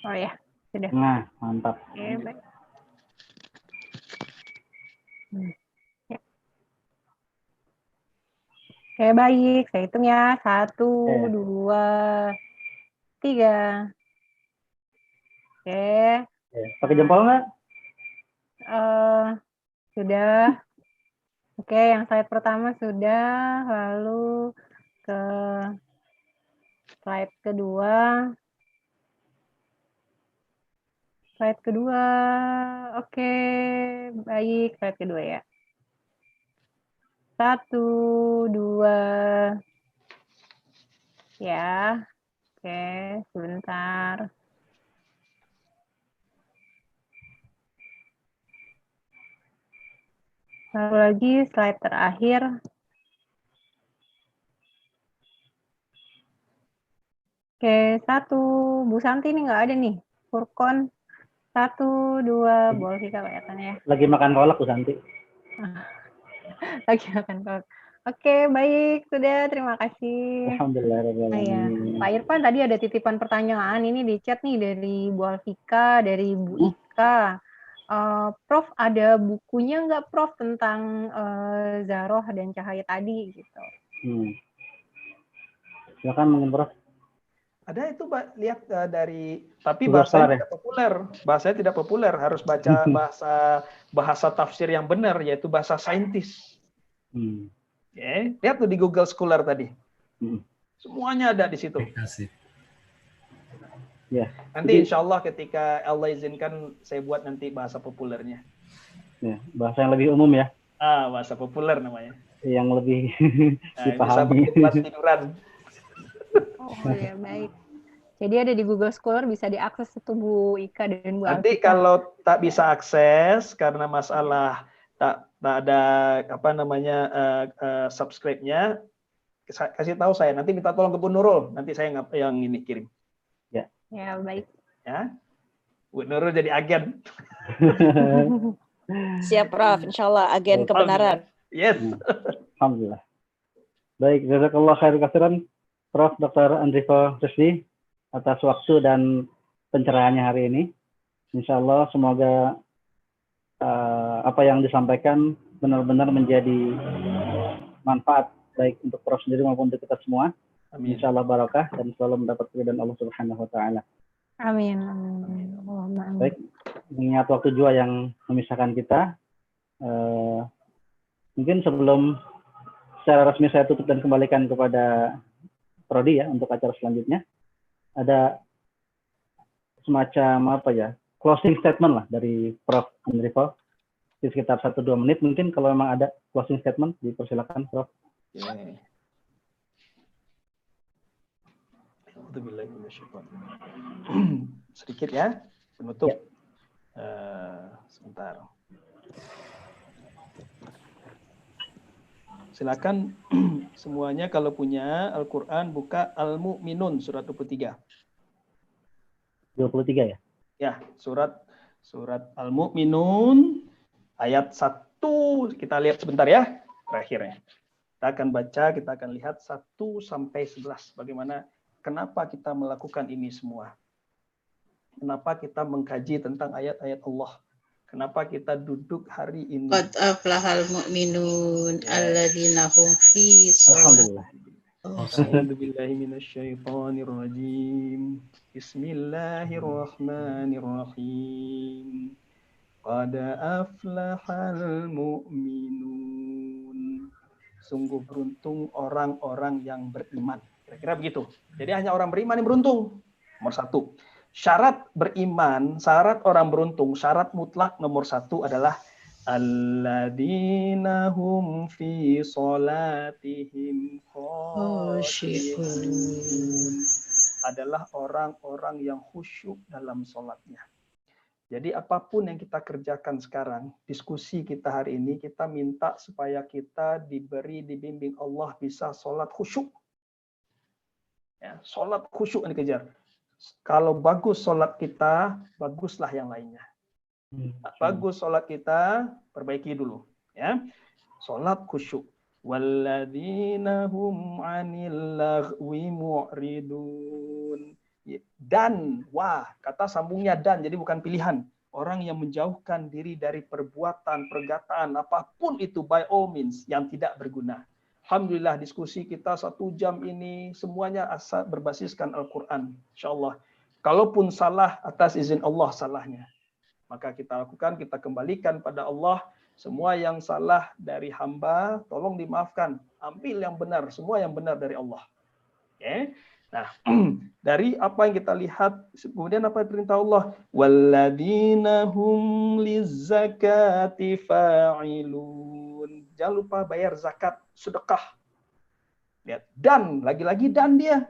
Oh ya, sudah. Nah, mantap. Oke, baik. Ya. Oke, baik. Saya hitung ya. 1, 2, 3. Oke. Pakai jempol nggak? Sudah. Oke, yang slide pertama sudah. Lalu ke slide kedua. Oke, baik. Slide kedua ya. 1, 2. Ya. Oke, sebentar. Lalu lagi slide terakhir. Oke, 1. Bu Santi ini nggak ada nih. Furkon. 1, 2. Boleh sih kelihatannya. Lagi makan kolak Bu Santi. Lagi makan kolak. Oke, baik. Sudah, terima kasih. Alhamdulillah. Ya. Pak Irfan tadi ada titipan pertanyaan ini di chat nih dari Bu Alfika, dari Bu Ika. Prof, ada bukunya nggak Prof tentang Zaroh dan cahaya tadi gitu? Silakan mungkin Prof. Ada itu Pak, lihat dari, tapi bahasanya tidak populer. Bahasanya tidak populer, harus baca bahasa tafsir yang benar, yaitu bahasa saintis. Lihat tuh di Google Scholar tadi. Semuanya ada di situ. Ya. Nanti insya Allah ketika Allah izinkan saya buat nanti bahasa populernya. Ya, bahasa yang lebih umum ya. Bahasa populer namanya. Yang lebih Bisa dipahami. buat tiduran. Oh ya, baik. Jadi ada di Google Scholar, bisa diakses itu Bu Ika dan Bu Nanti Alfika. kalau tak bisa akses karena masalah tak ada subscribe-nya, kasih tahu saya. Nanti minta tolong ke Bu Nurul. Nanti saya yang ini kirim. Ya, baik. Ya, Bu Nurul jadi agen. Siap Prof, insya Allah agen kebenaran. Yes. Alhamdulillah. Baik, jazakallah khairan katsiran Prof. Dr. Andrivo Rusdi atas waktu dan pencerahannya hari ini. Insya Allah semoga apa yang disampaikan benar-benar menjadi manfaat baik untuk Prof sendiri maupun untuk kita semua. Amin. Insya Allah barakah dan selalu mendapat keridhaan Allah Subhanahu Wa Taala. Amin. Amin. Allahumma amin. Baik, mengingat waktu juga yang memisahkan kita, mungkin sebelum secara resmi saya tutup dan kembalikan kepada Prodi ya untuk acara selanjutnya, ada semacam apa ya, closing statement lah dari Prof. Andrivo di sekitar 1-2 menit mungkin kalau memang ada closing statement dipersilakan Prof. Okay. Sedikit ya penutup. Sebentar. Silakan semuanya kalau punya Al-Quran buka Al-Mu'minun surat 23. 23 ya? Ya, surat Al-Mu'minun ayat 1 kita lihat sebentar ya terakhirnya. Kita akan baca, kita akan lihat 1 sampai 11 bagaimana kenapa kita melakukan ini semua. Kenapa kita mengkaji tentang ayat-ayat Allah. Kenapa kita duduk hari ini? Qad aflahal mu'minun alladzina hum fi Alhamdulillah. A'udzubillahi minasyaitonirrajim. Bismillahirrahmanirrahim. Qad aflahal mu'minun. Sungguh beruntung orang-orang yang beriman. Kira-kira begitu. Jadi hanya orang beriman yang beruntung. Nomor 1. Syarat beriman, syarat orang beruntung, syarat mutlak nomor 1 adalah alladzina hum fi sholatihim khashi'un. Adalah orang-orang yang khusyuk dalam sholatnya. Jadi apapun yang kita kerjakan sekarang, diskusi kita hari ini, kita minta supaya kita dibimbing Allah bisa sholat khusyuk. Ya, sholat khusyuk yang dikejar. Kalau bagus sholat kita, baguslah yang lainnya. Bagus sholat kita, perbaiki dulu. Ya, sholat khusyuk. Walladzina hum 'anil laghwi mu'ridun. Dan, kata sambungnya dan, jadi bukan pilihan. Orang yang menjauhkan diri dari perbuatan, perkataan, apapun itu by all means yang tidak berguna. Alhamdulillah diskusi kita 1 jam ini semuanya asal berbasiskan Al-Quran. InsyaAllah. Kalaupun salah atas izin Allah salahnya. Maka kita lakukan, kita kembalikan pada Allah. Semua yang salah dari hamba, tolong dimaafkan. Ambil yang benar, semua yang benar dari Allah. Okay? Nah, dari apa yang kita lihat, kemudian apa perintah Allah? Walladzina hum lizzakati fa'ilun. Jangan lupa bayar zakat, sedekah. Lihat, dan lagi-lagi dan dia.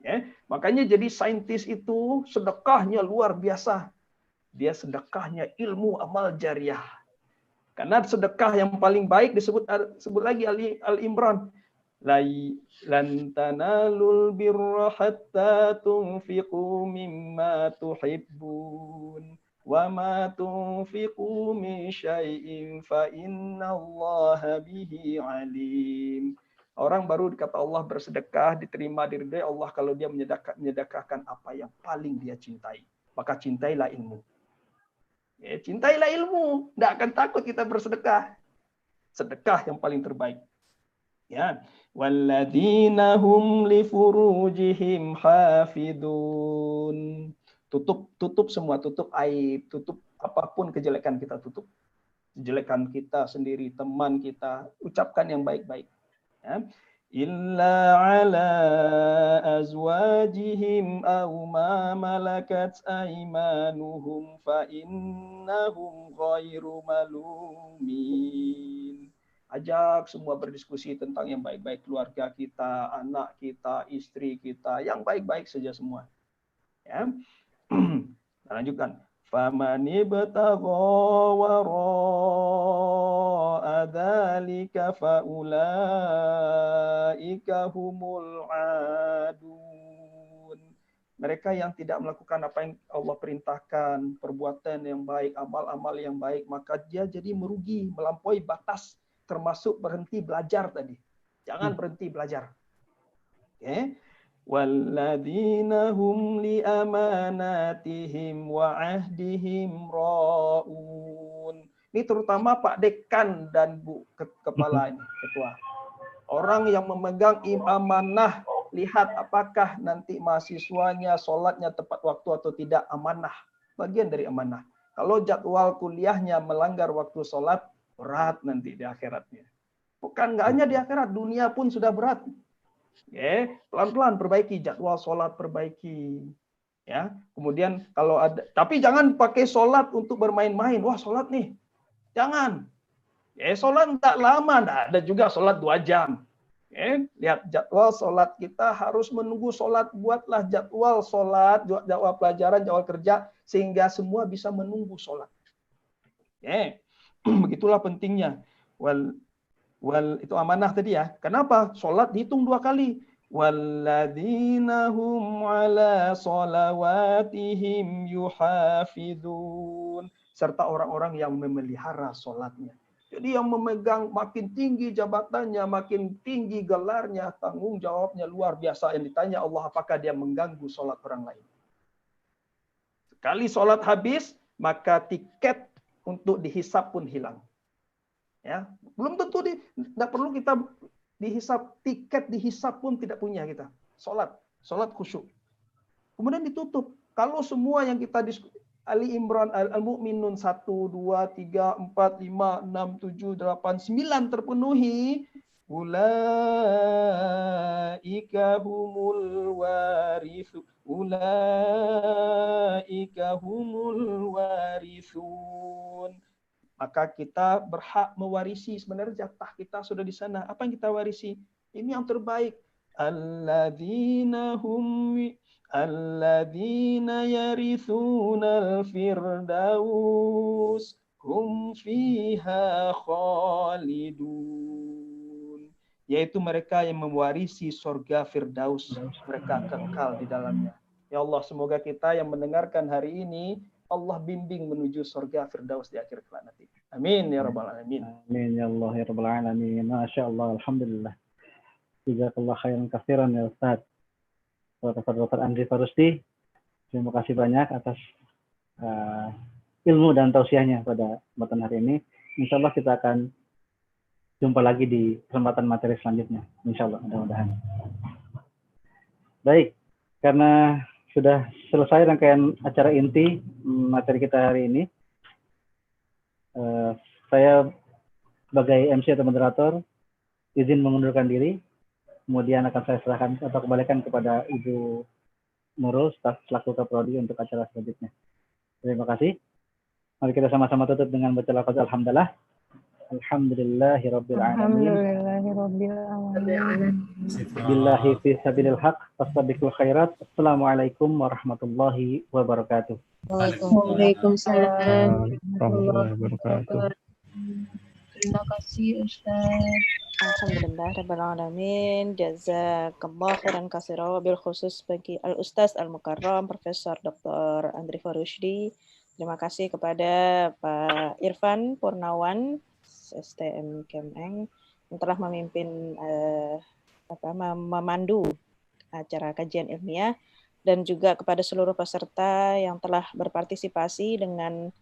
Ya, makanya jadi saintis itu sedekahnya luar biasa. Dia sedekahnya ilmu amal jariah. Karena sedekah yang paling baik sebut lagi Al-Imran. Lan tanalul birra hatta tunfiqu mimma tuhibbun. Wa ma tunfiqu min syai'in fa innallaha bihi alim. Orang baru kata Allah bersedekah diterima diridhai Allah kalau dia menyedekahkan apa yang paling dia cintai. Maka cintailah ilmu. Ya, cintailah ilmu, tidak akan takut kita bersedekah. Sedekah yang paling terbaik. Ya, walladzina hum li furujihim hafidun. Tutup semua, tutup aib, tutup apapun kejelekan kita tutup. Kejelekan kita sendiri, teman kita, ucapkan yang baik-baik. Ya. Illa ala azwajihim aw ma malakat aymanuhum fa innahum ghairu malumin. Ajak semua berdiskusi tentang yang baik-baik, keluarga kita, anak kita, istri kita, yang baik-baik saja semua. Ya. Lanjutkan. Faman ibtagha wara'a dzalika faulaika humul adun. mereka yang tidak melakukan apa yang Allah perintahkan, perbuatan yang baik, amal-amal yang baik, maka dia jadi merugi, melampaui batas, termasuk berhenti belajar tadi. Jangan berhenti belajar. Oke. Walladzina hum li amanatihim wa ahdihim ra'un. Ini terutama Pak Dekan dan Bu Kepala ini, Ketua. Orang yang memegang amanah, lihat apakah nanti mahasiswanya sholatnya tepat waktu atau tidak, amanah. Bagian dari amanah. Kalau jadwal kuliahnya melanggar waktu sholat, berat nanti di akhiratnya. Bukan nggak hanya di akhirat, dunia pun sudah berat. Ya, pelan-pelan perbaiki jadwal sholat, perbaiki. Ya, kemudian kalau ada, tapi jangan pakai sholat untuk bermain-main. Wah, sholat nih, jangan. Ya, sholat tak lama, enggak ada juga sholat 2 jam. Lihat jadwal sholat kita harus menunggu sholat, buatlah jadwal sholat, jadwal pelajaran, jadwal kerja, sehingga semua bisa menunggu sholat. Begitulah pentingnya. Itu amanah tadi ya. Kenapa? Sholat dihitung 2 kali. Walladzina hum ala sholawatihim yuhafidun. Serta orang-orang yang memelihara sholatnya. Jadi yang memegang makin tinggi jabatannya, makin tinggi gelarnya, tanggung jawabnya luar biasa. Yang ditanya Allah, apakah dia mengganggu sholat orang lain. Sekali sholat habis, maka tiket untuk dihisap pun hilang. Ya, belum tentu tidak perlu kita dihisap, tiket dihisap pun tidak punya kita. Sholat khusyuk. Kemudian ditutup. Kalau semua yang kita diskusi, Ali Imran, Al-Mu'minun 1, 2, 3, 4, 5, 6, 7, 8, 9 terpenuhi. Ulaika humul warithu. Ulaika humul warithun. Maka kita berhak mewarisi. Sebenarnya jatah kita sudah di sana. Apa yang kita warisi? Ini yang terbaik. Alladzina yarithunal firdaus hum fiha khalidun. Yaitu mereka yang mewarisi surga Firdaus. Mereka kekal di dalamnya. Ya Allah, semoga kita yang mendengarkan hari ini, Allah bimbing menuju surga Firdaus di akhir kelak nanti. Amin ya rabbal alamin. Amin ya Allah ya rabbal alamin. Masya Allah, alhamdulillah. Jazakallah khairan katsiran ya Ustaz. Dr. Andri Farusdi, terima kasih banyak atas ilmu dan tausiahnya pada kesempatan hari ini. Insya Allah kita akan jumpa lagi di kesempatan materi selanjutnya. Insya Allah, mudah-mudahan. Baik, karena sudah selesai rangkaian acara inti materi kita hari ini, saya sebagai MC atau moderator izin mengundurkan diri. Kemudian akan saya serahkan atau kembalikan kepada Ibu Nurul selaku Kaprodi untuk acara selanjutnya. Terima kasih. Mari kita sama-sama tutup dengan baca lafaz alhamdulillah. Alhamdulillahirabbil alamin. Alhamdulillahirabbil alamin. Billahi fi sabilil haq fastabiqul khairat. Assalamualaikum warahmatullahi wabarakatuh. Waalaikumsalam warahmatullahi wabarakatuh. Terima kasih Ustaz. Alhamdulillah Rabbil Alamin. Jazakallah khairan katsira, wabil khusus bagi Al-Ustaz Al-Mukarram Profesor Dr. Andri Farusdi. Terima kasih kepada Pak Irfan Purnawan STM Kemeng yang telah memimpin memandu acara kajian ilmiah, dan juga kepada seluruh peserta yang telah berpartisipasi dengan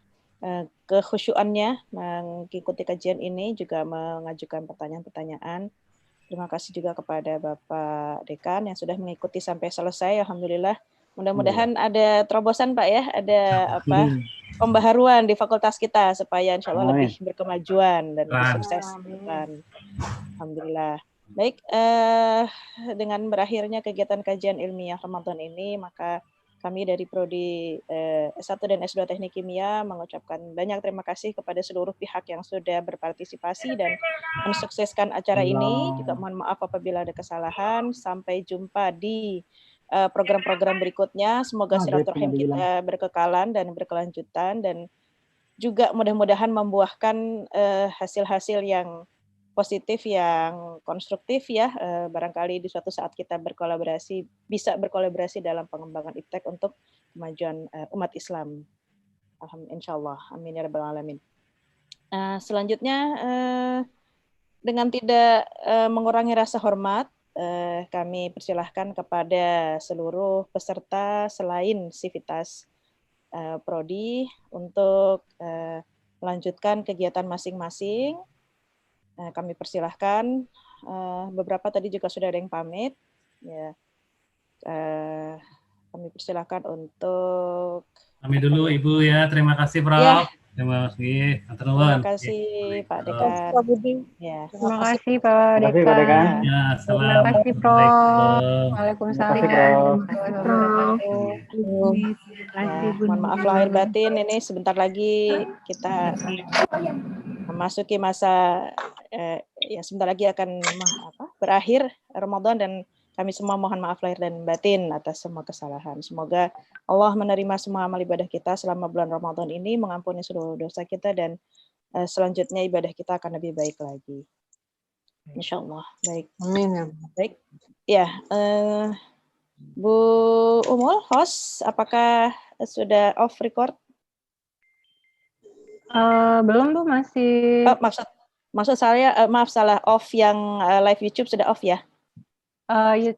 kekhusyuannya mengikuti kajian ini, juga mengajukan pertanyaan-pertanyaan. Terima kasih juga kepada Bapak Dekan yang sudah mengikuti sampai selesai. Alhamdulillah. Mudah-mudahan ada terobosan Pak ya, ada pembaharuan di fakultas kita supaya insya Allah lebih berkemajuan dan lebih sukses. Alhamdulillah. Baik, dengan berakhirnya kegiatan kajian ilmiah Ramadan ini, maka kami dari Prodi S1 dan S2 Teknik Kimia mengucapkan banyak terima kasih kepada seluruh pihak yang sudah berpartisipasi dan mensukseskan acara ini. Juga mohon maaf apabila ada kesalahan. Sampai jumpa di program-program berikutnya. Semoga silaturahim kita berkekalan dan berkelanjutan, dan juga mudah-mudahan membuahkan hasil-hasil yang positif, yang konstruktif ya. Barangkali di suatu saat kita bisa berkolaborasi dalam pengembangan iptek untuk kemajuan umat Islam. Insyaallah, amin ya rabbal alamin. Selanjutnya, dengan tidak mengurangi rasa hormat, kami persilahkan kepada seluruh peserta selain Sivitas Prodi untuk melanjutkan kegiatan masing-masing. Kami persilahkan, beberapa tadi juga sudah ada yang pamit. Ya, kami persilahkan untuk Kami dulu Ibu ya, terima kasih Prof. Ya. Terima kasih. Terima kasih Pak Dekan. Ya. Terima kasih Pak Terima kasih Pak Dekan. Dekan. Ya, Terima kasih Prof. Waalaikumsalam. Terima kasih, Prof. Ya, mohon maaf lahir batin, ini sebentar lagi kita memasuki masa ya sebentar lagi akan berakhir Ramadan, dan kami semua mohon maaf lahir dan batin atas semua kesalahan. Semoga Allah menerima semua amal ibadah kita selama bulan Ramadan ini, mengampuni seluruh dosa kita, dan selanjutnya ibadah kita akan lebih baik lagi. Insya Allah. Baik. Amin. Baik. Ya, Bu Umul, host, apakah sudah off record? Belum tuh, masih. Maksud saya, maaf salah, off yang live YouTube sudah off ya? YouTube